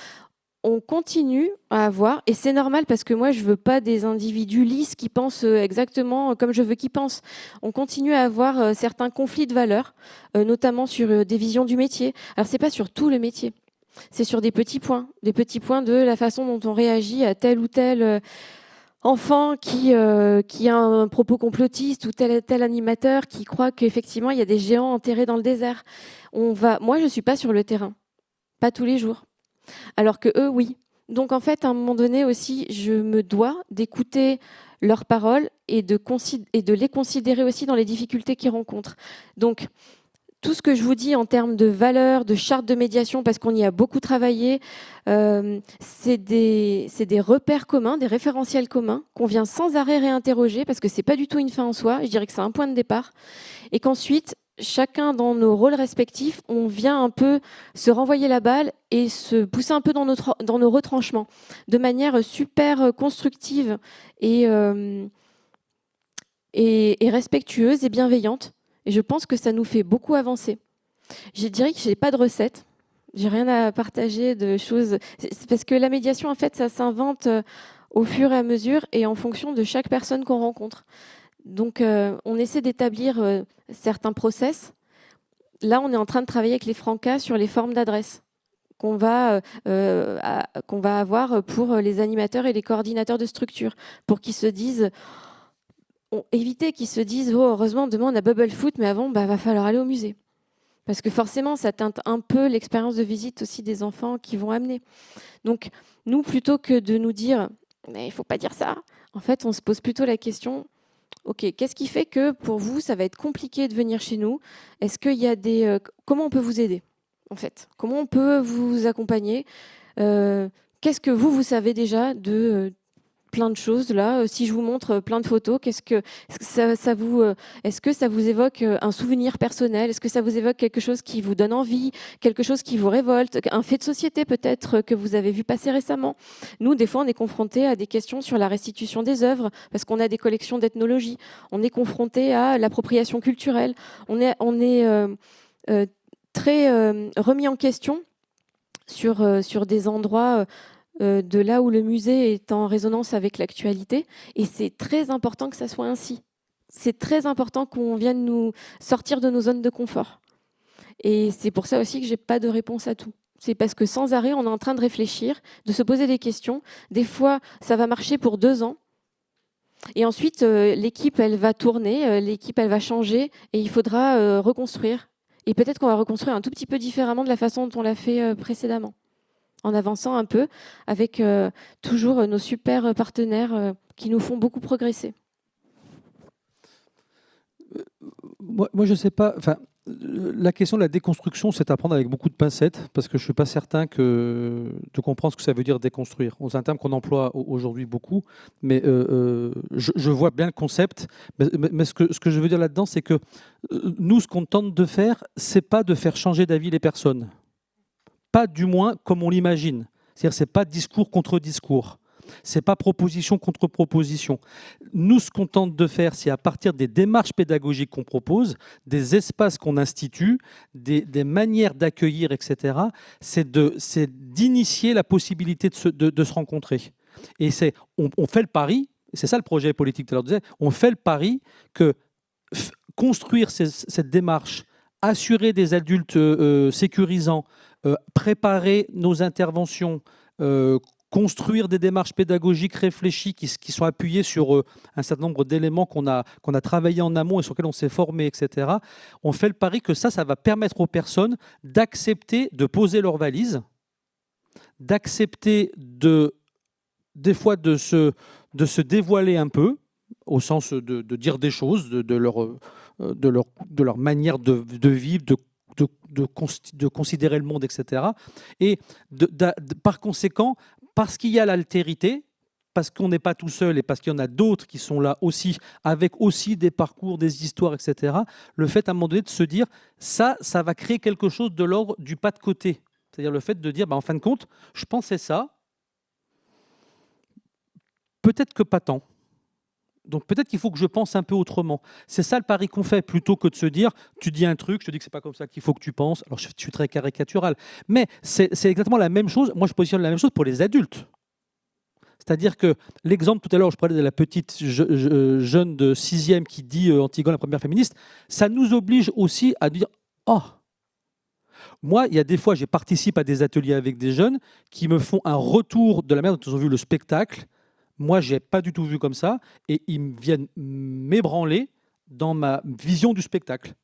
on continue à avoir, et c'est normal parce que moi, je ne veux pas des individus lisses qui pensent exactement comme je veux qu'ils pensent. On continue à avoir certains conflits de valeurs, notamment sur des visions du métier. Alors, ce n'est pas sur tout le métier, c'est sur des petits points de la façon dont on réagit à tel ou tel enfant qui a un propos complotiste, ou tel animateur qui croit qu'effectivement, il y a des géants enterrés dans le désert. Moi, je ne suis pas sur le terrain, pas tous les jours. Alors que eux, oui. Donc en fait, à un moment donné aussi, je me dois d'écouter leurs paroles et de les considérer aussi dans les difficultés qu'ils rencontrent. Donc tout ce que je vous dis en termes de valeurs, de charte de médiation, parce qu'on y a beaucoup travaillé, c'est des repères communs, des référentiels communs qu'on vient sans arrêt réinterroger, parce que c'est pas du tout une fin en soi. Je dirais que c'est un point de départ. Et qu'ensuite, chacun dans nos rôles respectifs, on vient un peu se renvoyer la balle et se pousser un peu dans nos retranchements, de manière super constructive et respectueuse et bienveillante. Et je pense que ça nous fait beaucoup avancer. Je dirais que je n'ai pas de recette. J'ai rien à partager de choses. C'est parce que la médiation, en fait, ça s'invente au fur et à mesure et en fonction de chaque personne qu'on rencontre. Donc, on essaie d'établir certains process. Là, on est en train de travailler avec les Francas sur les formes d'adresse qu'on va avoir pour les animateurs et les coordinateurs de structure, pour qu'ils se disent... éviter qu'ils se disent « Oh, heureusement, demain, on a Bubble Foot, mais avant, va falloir aller au musée. » Parce que forcément, ça teinte un peu l'expérience de visite aussi des enfants qui vont amener. Donc, nous, plutôt que de nous dire « Mais il ne faut pas dire ça », en fait, on se pose plutôt la question « Ok, qu'est-ce qui fait que pour vous, ça va être compliqué de venir chez nous ? Est-ce qu'il y a des... comment on peut vous aider, en fait ? Comment on peut vous accompagner ? Qu'est-ce que vous savez déjà de... plein de choses là. Si je vous montre plein de photos, est-ce que ça vous évoque un souvenir personnel ? Est-ce que ça vous évoque quelque chose qui vous donne envie, quelque chose qui vous révolte, un fait de société peut-être que vous avez vu passer récemment ? Nous, des fois, on est confrontés à des questions sur la restitution des œuvres parce qu'on a des collections d'ethnologie. On est confronté à l'appropriation culturelle. On est très remis en question sur des endroits de là où le musée est en résonance avec l'actualité. Et c'est très important que ça soit ainsi. C'est très important qu'on vienne nous sortir de nos zones de confort. Et c'est pour ça aussi que je n'ai pas de réponse à tout. C'est parce que sans arrêt, on est en train de réfléchir, de se poser des questions. Des fois, ça va marcher pour 2 ans. Et ensuite, l'équipe, elle va tourner, l'équipe, elle va changer et il faudra reconstruire. Et peut-être qu'on va reconstruire un tout petit peu différemment de la façon dont on l'a fait précédemment, en avançant un peu avec toujours nos super partenaires qui nous font beaucoup progresser. Moi, je ne sais pas. Enfin, la question de la déconstruction, c'est à prendre avec beaucoup de pincettes, parce que je ne suis pas certain de comprendre ce que ça veut dire déconstruire. C'est un terme qu'on emploie aujourd'hui beaucoup, mais je vois bien le concept. Mais ce que je veux dire là-dedans, c'est que nous, ce qu'on tente de faire, ce n'est pas de faire changer d'avis les personnes. Pas du moins comme on l'imagine. C'est-à-dire que ce n'est pas discours contre discours. Ce n'est pas proposition contre proposition. Nous, ce qu'on tente de faire, c'est à partir des démarches pédagogiques qu'on propose, des espaces qu'on institue, des manières d'accueillir, etc., c'est d'initier la possibilité de se rencontrer. Et on fait le pari, c'est ça le projet politique tout à l'heure disait, on fait le pari que construire cette démarche, assurer des adultes sécurisants, préparer nos interventions, construire des démarches pédagogiques réfléchies qui sont appuyées sur un certain nombre d'éléments qu'on a travaillé en amont et sur lesquels on s'est formé, etc. On fait le pari que ça va permettre aux personnes d'accepter de poser leurs valises, d'accepter des fois de se dévoiler un peu, au sens de dire des choses, de leur manière de vivre, de considérer le monde, etc. Et par conséquent, parce qu'il y a l'altérité, parce qu'on n'est pas tout seul et parce qu'il y en a d'autres qui sont là aussi, avec aussi des parcours, des histoires, etc., le fait à un moment donné de se dire, ça va créer quelque chose de l'ordre du pas de côté. C'est-à-dire le fait de dire, en fin de compte, je pensais ça, peut-être que pas tant. Donc peut-être qu'il faut que je pense un peu autrement. C'est ça le pari qu'on fait, plutôt que de se dire, tu dis un truc, je te dis que c'est pas comme ça qu'il faut que tu penses. Alors je suis très caricatural, mais c'est exactement la même chose. Moi, je positionne la même chose pour les adultes. C'est-à-dire que l'exemple tout à l'heure, je parlais de la petite jeune de 6e qui dit Antigone, la première féministe, ça nous oblige aussi à dire, oh, moi, il y a des fois, je participe à des ateliers avec des jeunes qui me font un retour de la manière dont ils ont vu le spectacle. Moi, je n'ai pas du tout vu comme ça, et ils viennent m'ébranler dans ma vision du spectacle.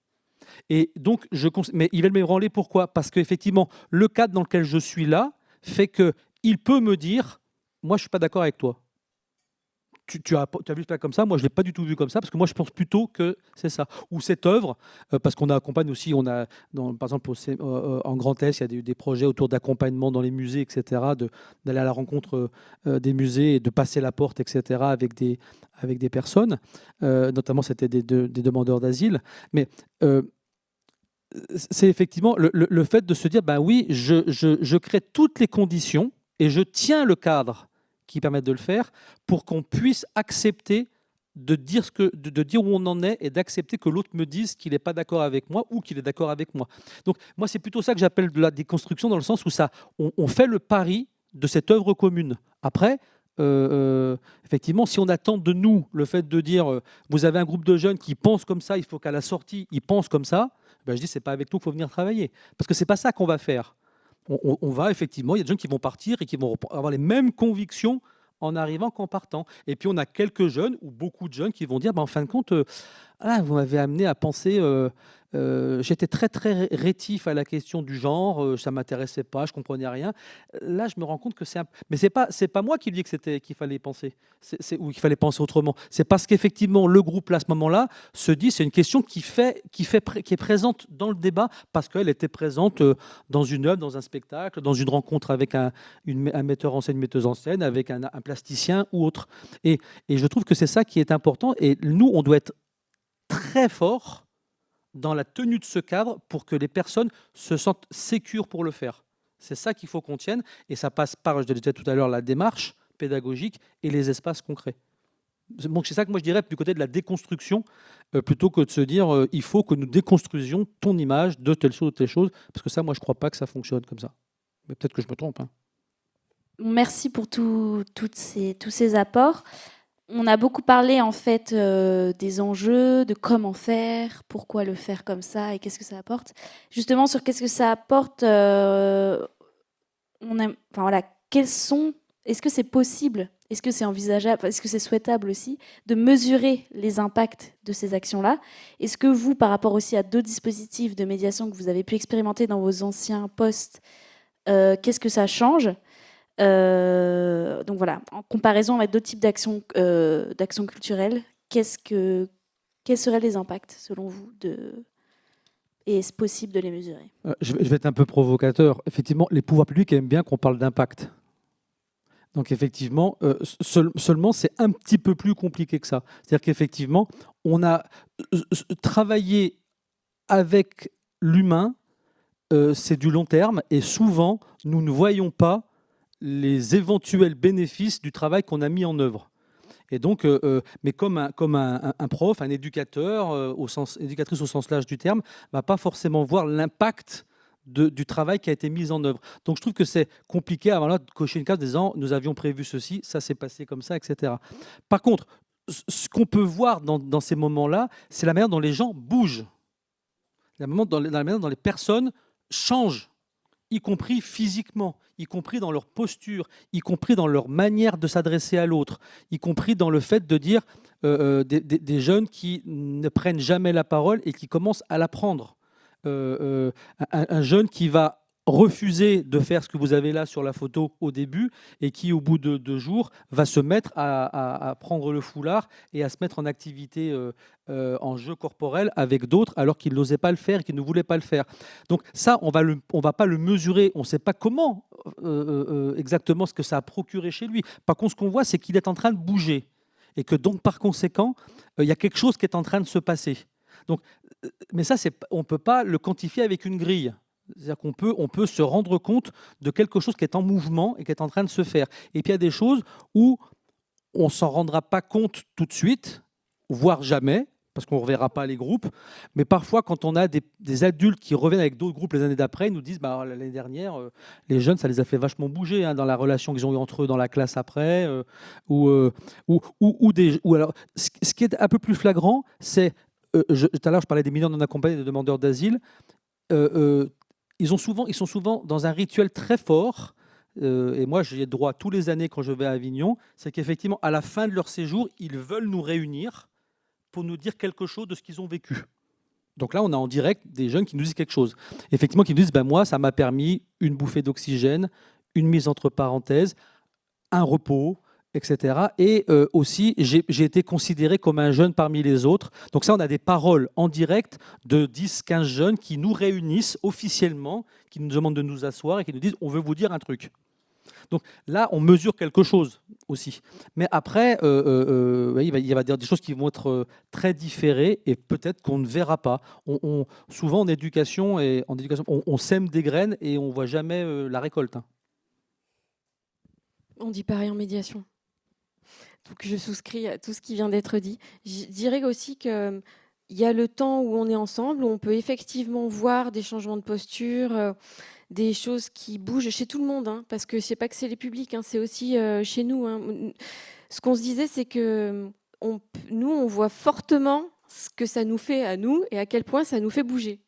Et donc, mais ils viennent m'ébranler pourquoi ? Parce qu'effectivement, le cadre dans lequel je suis là fait qu'il peut me dire « moi, je ne suis pas d'accord avec toi ». tu as vu ça comme ça, moi je ne l'ai pas du tout vu comme ça, parce que moi je pense plutôt que c'est ça. Ou cette œuvre, parce qu'on accompagne aussi, par exemple en Grand Est, il y a des projets autour d'accompagnement dans les musées, etc., d'aller à la rencontre des musées et de passer la porte, etc., avec des personnes, notamment c'était des demandeurs d'asile. Mais c'est effectivement le fait de se dire, ben oui, je crée toutes les conditions et je tiens le cadre qui permettent de le faire pour qu'on puisse accepter de dire, de dire où on en est et d'accepter que l'autre me dise qu'il n'est pas d'accord avec moi ou qu'il est d'accord avec moi. Donc moi, c'est plutôt ça que j'appelle de la déconstruction, dans le sens où on fait le pari de cette œuvre commune. Après, effectivement, si on attend de nous le fait de dire vous avez un groupe de jeunes qui pensent comme ça, il faut qu'à la sortie, ils pensent comme ça, ben je dis c'est pas avec nous qu'il faut venir travailler. Parce que c'est pas ça qu'on va faire. On va effectivement, il y a des gens qui vont partir et qui vont avoir les mêmes convictions en arrivant qu'en partant. Et puis on a quelques jeunes ou beaucoup de jeunes qui vont dire, ben, en fin de compte, vous m'avez amené à penser, j'étais très très rétif à la question du genre, ça m'intéressait pas, je comprenais rien. Là, je me rends compte que mais c'est pas moi qui dis que qu'il fallait penser, ou qu'il fallait penser autrement. C'est parce qu'effectivement le groupe là, à ce moment-là, se dit, c'est une question qui est présente dans le débat parce qu'elle était présente dans une œuvre, dans un spectacle, dans une rencontre avec un metteur en scène, une metteuse en scène, avec un plasticien ou autre. Et je trouve que c'est ça qui est important. Et nous, on doit être très fort dans la tenue de ce cadre pour que les personnes se sentent sécures pour le faire. C'est ça qu'il faut qu'on tienne, et ça passe par, je le disais tout à l'heure, la démarche pédagogique et les espaces concrets. Donc c'est ça que moi je dirais du côté de la déconstruction, plutôt que de se dire il faut que nous déconstruisions ton image de telle chose, parce que ça, moi je ne crois pas que ça fonctionne comme ça. Mais peut-être que je me trompe. Hein. Merci pour tous ces apports. On a beaucoup parlé en fait des enjeux, de comment faire, pourquoi le faire comme ça et qu'est-ce que ça apporte. Justement sur qu'est-ce que ça apporte, est-ce que c'est possible, est-ce que c'est envisageable, est-ce que c'est souhaitable aussi de mesurer les impacts de ces actions-là? Est-ce que vous, par rapport aussi à d'autres dispositifs de médiation que vous avez pu expérimenter dans vos anciens postes, qu'est-ce que ça change? Donc voilà, en comparaison avec d'autres types d'actions culturelles, quels seraient les impacts selon vous et est-ce possible de les mesurer? Je vais être un peu provocateur. Effectivement, les pouvoirs publics aiment bien qu'on parle d'impact. Donc effectivement, seulement c'est un petit peu plus compliqué que ça. C'est-à-dire qu'effectivement, on a travaillé avec l'humain, c'est du long terme, et souvent, nous ne voyons pas les éventuels bénéfices du travail qu'on a mis en œuvre. Et donc, mais comme un prof, un éducateur, éducatrice au sens large du terme, ne va pas forcément voir l'impact du travail qui a été mis en œuvre. Donc je trouve que c'est compliqué avant là de cocher une case en disant nous avions prévu ceci, ça s'est passé comme ça, etc. Par contre, ce qu'on peut voir dans ces moments-là, c'est la manière dont les gens bougent, la manière dont les personnes changent, y compris physiquement, y compris dans leur posture, y compris dans leur manière de s'adresser à l'autre, y compris dans le fait de dire des jeunes qui ne prennent jamais la parole et qui commencent à la prendre. Un jeune qui va refuser de faire ce que vous avez là sur la photo au début et qui, au bout de 2 jours, va se mettre à prendre le foulard et à se mettre en activité, en jeu corporel avec d'autres alors qu'il n'osait pas le faire et qu'il ne voulait pas le faire. Donc ça, on va pas le mesurer, on ne sait pas comment exactement ce que ça a procuré chez lui. Par contre, ce qu'on voit, c'est qu'il est en train de bouger et que donc, par conséquent, il y a quelque chose qui est en train de se passer. Donc, mais ça, on ne peut pas le quantifier avec une grille. C'est-à-dire on peut se rendre compte de quelque chose qui est en mouvement et qui est en train de se faire. Et puis il y a des choses où on ne s'en rendra pas compte tout de suite, voire jamais, parce qu'on ne reverra pas les groupes. Mais parfois, quand on a des adultes qui reviennent avec d'autres groupes les années d'après, ils nous disent l'année dernière, les jeunes, ça les a fait vachement bouger dans la relation qu'ils ont eue entre eux dans la classe après. Alors, ce qui est un peu plus flagrant, c'est tout à l'heure, je parlais des mineurs non accompagnés, des demandeurs d'asile. Ils sont souvent dans un rituel très fort. Et moi, j'y ai droit tous les années quand je vais à Avignon. C'est qu'effectivement, à la fin de leur séjour, ils veulent nous réunir pour nous dire quelque chose de ce qu'ils ont vécu. Donc là, on a en direct des jeunes qui nous disent quelque chose. Effectivement, qui nous disent moi, ça m'a permis une bouffée d'oxygène, une mise entre parenthèses, un repos, etc. Et aussi, j'ai été considéré comme un jeune parmi les autres. Donc ça, on a des paroles en direct de 10-15 jeunes qui nous réunissent officiellement, qui nous demandent de nous asseoir et qui nous disent « on veut vous dire un truc ». Donc là, on mesure quelque chose aussi. Mais après, oui, il va y avoir des choses qui vont être très différées et peut-être qu'on ne verra pas. Souvent en éducation, on sème des graines et on ne voit jamais la récolte. Hein. On dit pareil en médiation. Donc je souscris à tout ce qui vient d'être dit. Je dirais aussi qu'il y a le temps où on est ensemble, où on peut effectivement voir des changements de posture, des choses qui bougent chez tout le monde, hein, parce que c'est pas que c'est les publics, hein, c'est aussi chez nous. Hein. Ce qu'on se disait, c'est que nous, on voit fortement ce que ça nous fait à nous et à quel point ça nous fait bouger.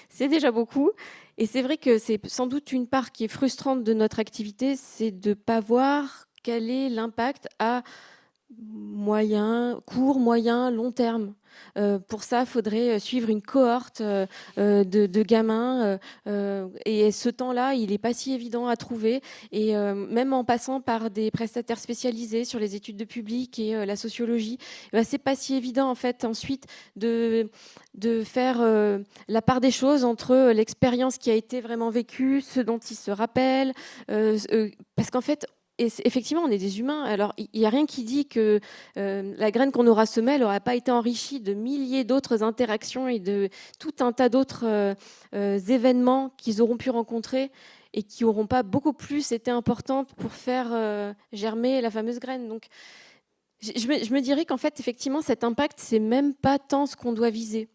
C'est déjà beaucoup. Et c'est vrai que c'est sans doute une part qui est frustrante de notre activité, c'est de ne pas voir quel est l'impact à court, moyen, long terme. Pour ça, il faudrait suivre une cohorte de gamins. Et ce temps-là, il n'est pas si évident à trouver. Et même en passant par des prestataires spécialisés sur les études de public et la sociologie, c'est pas si évident en fait ensuite de faire la part des choses entre l'expérience qui a été vraiment vécue, ce dont ils se rappellent. Parce qu'en fait, et effectivement, on est des humains. Alors, il n'y a rien qui dit que la graine qu'on aura semée n'aura pas été enrichie de milliers d'autres interactions et de tout un tas d'autres événements qu'ils auront pu rencontrer et qui n'auront pas beaucoup plus été importantes pour faire germer la fameuse graine. Donc, je me dirais qu'en fait, effectivement, cet impact, c'est même pas tant ce qu'on doit viser.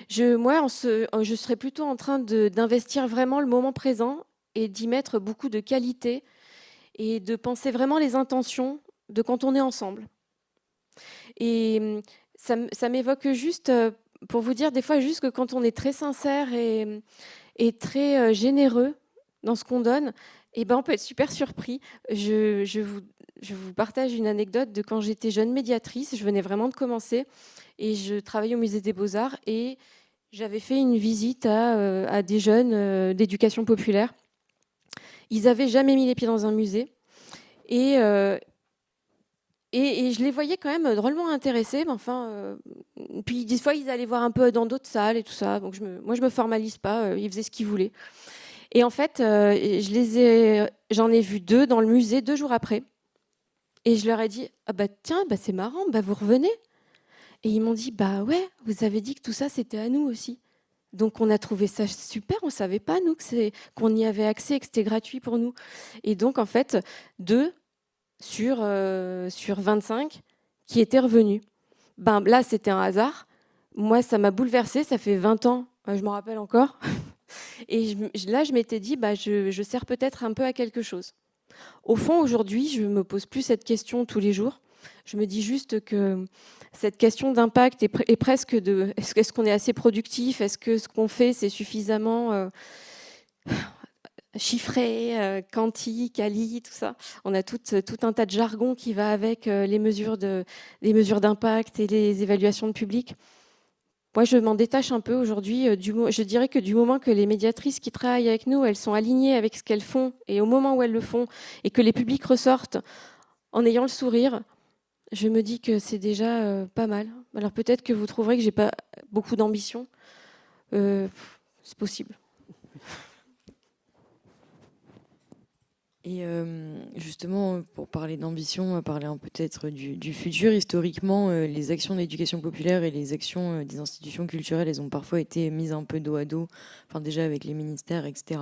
Je serais plutôt en train d'investir vraiment le moment présent et d'y mettre beaucoup de qualité et de penser vraiment les intentions de quand on est ensemble. Et ça m'évoque juste, pour vous dire, des fois, juste que quand on est très sincère et très généreux dans ce qu'on donne, on peut être super surpris. Je vous partage une anecdote de quand j'étais jeune médiatrice. Je venais vraiment de commencer et je travaillais au musée des Beaux-Arts et j'avais fait une visite à des jeunes d'éducation populaire. Ils n'avaient jamais mis les pieds dans un musée. Et je les voyais quand même drôlement intéressés. Puis des fois, ils allaient voir un peu dans d'autres salles et tout ça. Donc moi, je me formalise pas. Ils faisaient ce qu'ils voulaient. Et en fait, j'en ai vu 2 dans le musée 2 jours après. Et je leur ai dit, ah bah tiens, c'est marrant, vous revenez. Et ils m'ont dit, bah ouais, vous avez dit que tout ça, c'était à nous aussi. Donc on a trouvé ça super, on ne savait pas, nous, qu'on y avait accès et que c'était gratuit pour nous. Et donc, en fait, 2 sur 25 qui étaient revenus. Là, c'était un hasard. Moi, ça m'a bouleversée, ça fait 20 ans, je m'en rappelle encore. Et là, je m'étais dit, je sers peut-être un peu à quelque chose. Au fond, aujourd'hui, je ne me pose plus cette question tous les jours. Je me dis juste que cette question d'impact est presque de est-ce qu'on est assez productif? Est-ce que ce qu'on fait, c'est suffisamment chiffré, quanti, quali, tout ça? On a tout un tas de jargon qui va avec les mesures d'impact et les évaluations de public. Moi, je m'en détache un peu aujourd'hui. Je dirais que du moment que les médiatrices qui travaillent avec nous, elles sont alignées avec ce qu'elles font et au moment où elles le font et que les publics ressortent en ayant le sourire, je me dis que c'est déjà pas mal. Alors peut-être que vous trouverez que j'ai pas beaucoup d'ambition. C'est possible. Et justement, pour parler d'ambition, on va parler peut-être du futur. Historiquement, les actions d'éducation populaire et les actions des institutions culturelles, elles ont parfois été mises un peu dos à dos, déjà avec les ministères, etc.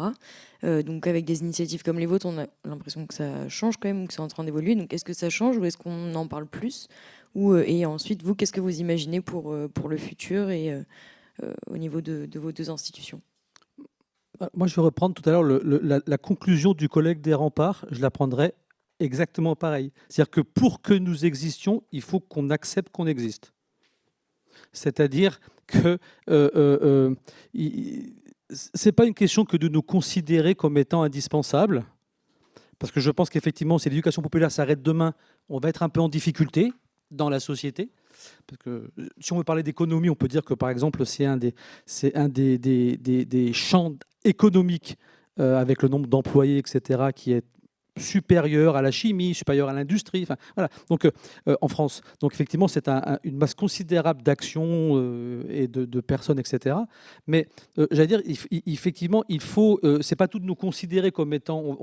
Donc avec des initiatives comme les vôtres, on a l'impression que ça change quand même, ou que c'est en train d'évoluer. Donc est-ce que ça change ou est-ce qu'on en parle plus? Et ensuite, vous, qu'est-ce que vous imaginez pour le futur et au niveau de vos 2 institutions? Moi, je vais reprendre tout à l'heure la conclusion du collègue des Remparts. Je la prendrai exactement pareil. C'est-à-dire que pour que nous existions, il faut qu'on accepte qu'on existe. C'est-à-dire que ce n'est pas une question que de nous considérer comme étant indispensables, parce que je pense qu'effectivement, si l'éducation populaire s'arrête demain, on va être un peu en difficulté dans la société. Parce que si on veut parler d'économie, on peut dire que par exemple, c'est un des champs économiques avec le nombre d'employés, etc., qui est supérieure à la chimie, supérieure à l'industrie, enfin, voilà. Donc, en France. Donc, effectivement, c'est une masse considérable d'actions et de personnes, etc. Mais, j'allais dire, effectivement, il faut, c'est pas tout de nous considérer comme étant,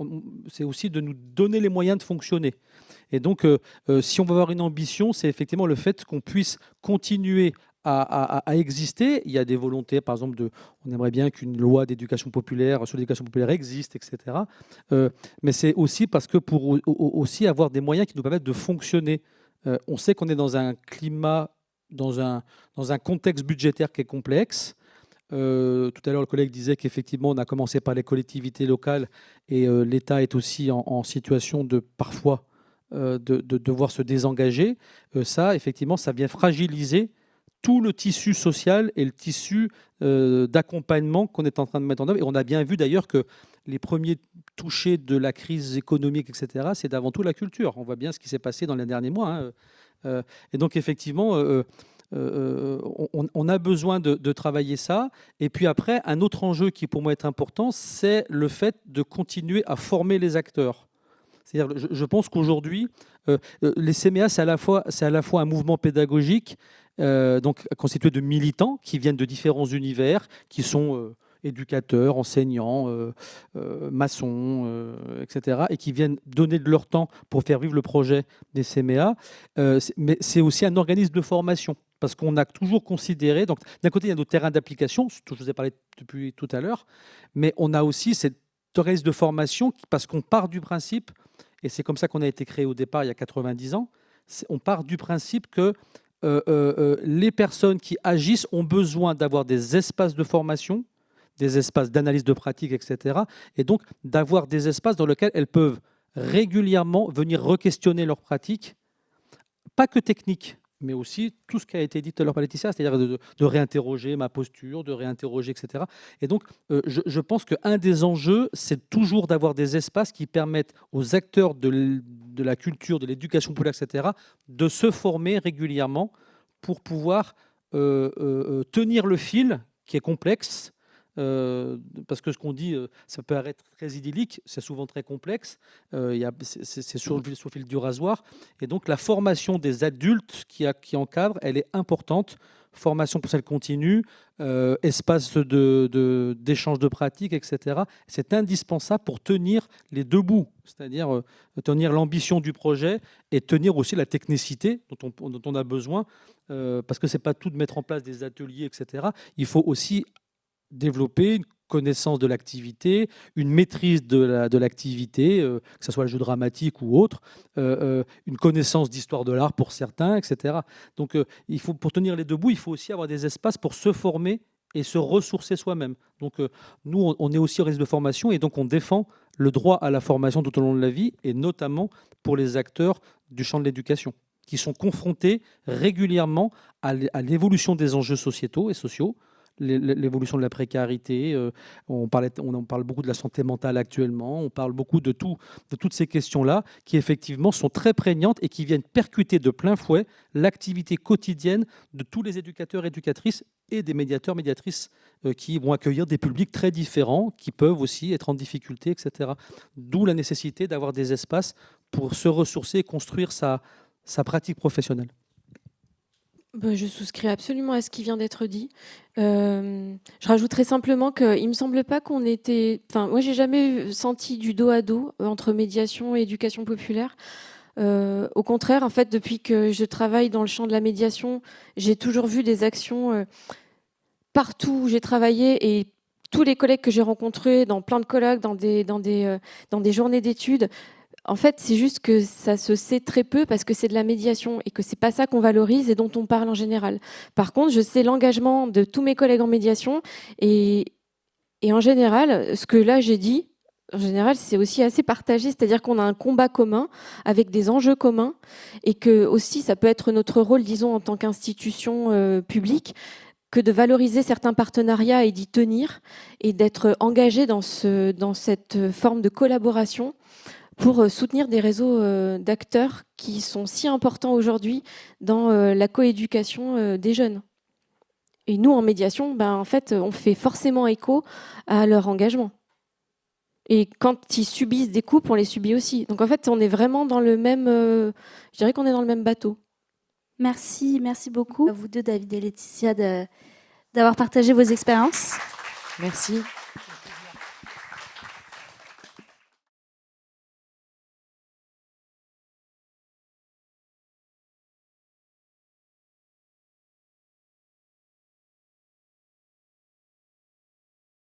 c'est aussi de nous donner les moyens de fonctionner. Et donc, si on veut avoir une ambition, c'est effectivement le fait qu'on puisse continuer à exister. Il y a des volontés, par exemple, on aimerait bien qu'une loi d'éducation populaire, sur l'éducation populaire existe, etc. Mais c'est aussi parce que pour aussi avoir des moyens qui nous permettent de fonctionner. On sait qu'on est dans un climat, dans un contexte budgétaire qui est complexe. Tout à l'heure, le collègue disait qu'effectivement, on a commencé par les collectivités locales et l'État est aussi en situation de parfois de devoir se désengager. Ça, effectivement, ça vient fragiliser tout le tissu social et le tissu d'accompagnement qu'on est en train de mettre en œuvre. Et on a bien vu d'ailleurs que les premiers touchés de la crise économique, etc., c'est avant tout la culture. On voit bien ce qui s'est passé dans les derniers mois. Et donc, effectivement, on a besoin de travailler ça. Et puis après, un autre enjeu qui pour moi est important, c'est le fait de continuer à former les acteurs. C'est-à-dire, je pense qu'aujourd'hui, les CMA, c'est à la fois un mouvement pédagogique, donc constitué de militants qui viennent de différents univers, qui sont éducateurs, enseignants, maçons, etc., et qui viennent donner de leur temps pour faire vivre le projet des CMA. Mais c'est aussi un organisme de formation, parce qu'on a toujours considéré, donc d'un côté, il y a nos terrains d'application, dont je vous ai parlé depuis tout à l'heure, mais on a aussi cet organisme de formation, parce qu'on part du principe, et c'est comme ça qu'on a été créé au départ il y a 90 ans, on part du principe que les personnes qui agissent ont besoin d'avoir des espaces de formation, des espaces d'analyse de pratique, etc. Et donc d'avoir des espaces dans lesquels elles peuvent régulièrement venir re-questionner leurs pratiques, pas que techniques, mais aussi tout ce qui a été dit tout à l'heure par Laetitia, c'est-à-dire de réinterroger ma posture, de réinterroger, etc. Et donc, je pense qu'un des enjeux, c'est toujours d'avoir des espaces qui permettent aux acteurs de la culture, de l'éducation populaire, etc., de se former régulièrement pour pouvoir tenir le fil, qui est complexe, parce que ce qu'on dit, ça peut paraître très idyllique, c'est souvent très complexe, c'est sur le fil du rasoir, et donc la formation des adultes qui encadrent, elle est importante, formation pour celle continue, espace d'échange de pratiques, etc. C'est indispensable pour tenir les deux bouts, c'est-à-dire tenir l'ambition du projet et tenir aussi la technicité dont on a besoin, parce que ce n'est pas tout de mettre en place des ateliers, etc. Il faut aussi développer une connaissance de l'activité, une maîtrise de l'activité, que ce soit le jeu dramatique ou autre, une connaissance d'histoire de l'art pour certains, etc. Donc, pour tenir les deux bouts, il faut aussi avoir des espaces pour se former et se ressourcer soi-même. Donc, nous, on est aussi au risque de formation et donc on défend le droit à la formation tout au long de la vie, et notamment pour les acteurs du champ de l'éducation, qui sont confrontés régulièrement à l'évolution des enjeux sociétaux et sociaux, l'évolution de la précarité, on en parle beaucoup de la santé mentale actuellement, on parle beaucoup de toutes ces questions-là qui effectivement sont très prégnantes et qui viennent percuter de plein fouet l'activité quotidienne de tous les éducateurs, éducatrices et des médiateurs, médiatrices qui vont accueillir des publics très différents, qui peuvent aussi être en difficulté, etc. D'où la nécessité d'avoir des espaces pour se ressourcer et construire sa pratique professionnelle. Je souscris absolument à ce qui vient d'être dit. Je rajouterais simplement qu'il ne me semble pas qu'on était... Enfin, moi, j'ai jamais senti du dos à dos entre médiation et éducation populaire. Au contraire, en fait, depuis que je travaille dans le champ de la médiation, j'ai toujours vu des actions partout où j'ai travaillé, et tous les collègues que j'ai rencontrés dans plein de colloques, dans des journées d'études. En fait, c'est juste que ça se sait très peu parce que c'est de la médiation et que c'est pas ça qu'on valorise et dont on parle en général. Par contre, je sais l'engagement de tous mes collègues en médiation et en général, ce que là j'ai dit, en général, c'est aussi assez partagé, c'est-à-dire qu'on a un combat commun avec des enjeux communs et que aussi ça peut être notre rôle, disons, en tant qu'institution publique, que de valoriser certains partenariats et d'y tenir et d'être engagé dans cette forme de collaboration pour soutenir des réseaux d'acteurs qui sont si importants aujourd'hui dans la coéducation des jeunes. Et nous, en médiation, en fait, on fait forcément écho à leur engagement. Et quand ils subissent des coupes, on les subit aussi. Donc en fait, on est vraiment dans le même... je dirais qu'on est dans le même bateau. Merci beaucoup à vous deux, David et Laetitia, d'avoir partagé vos expériences. Merci.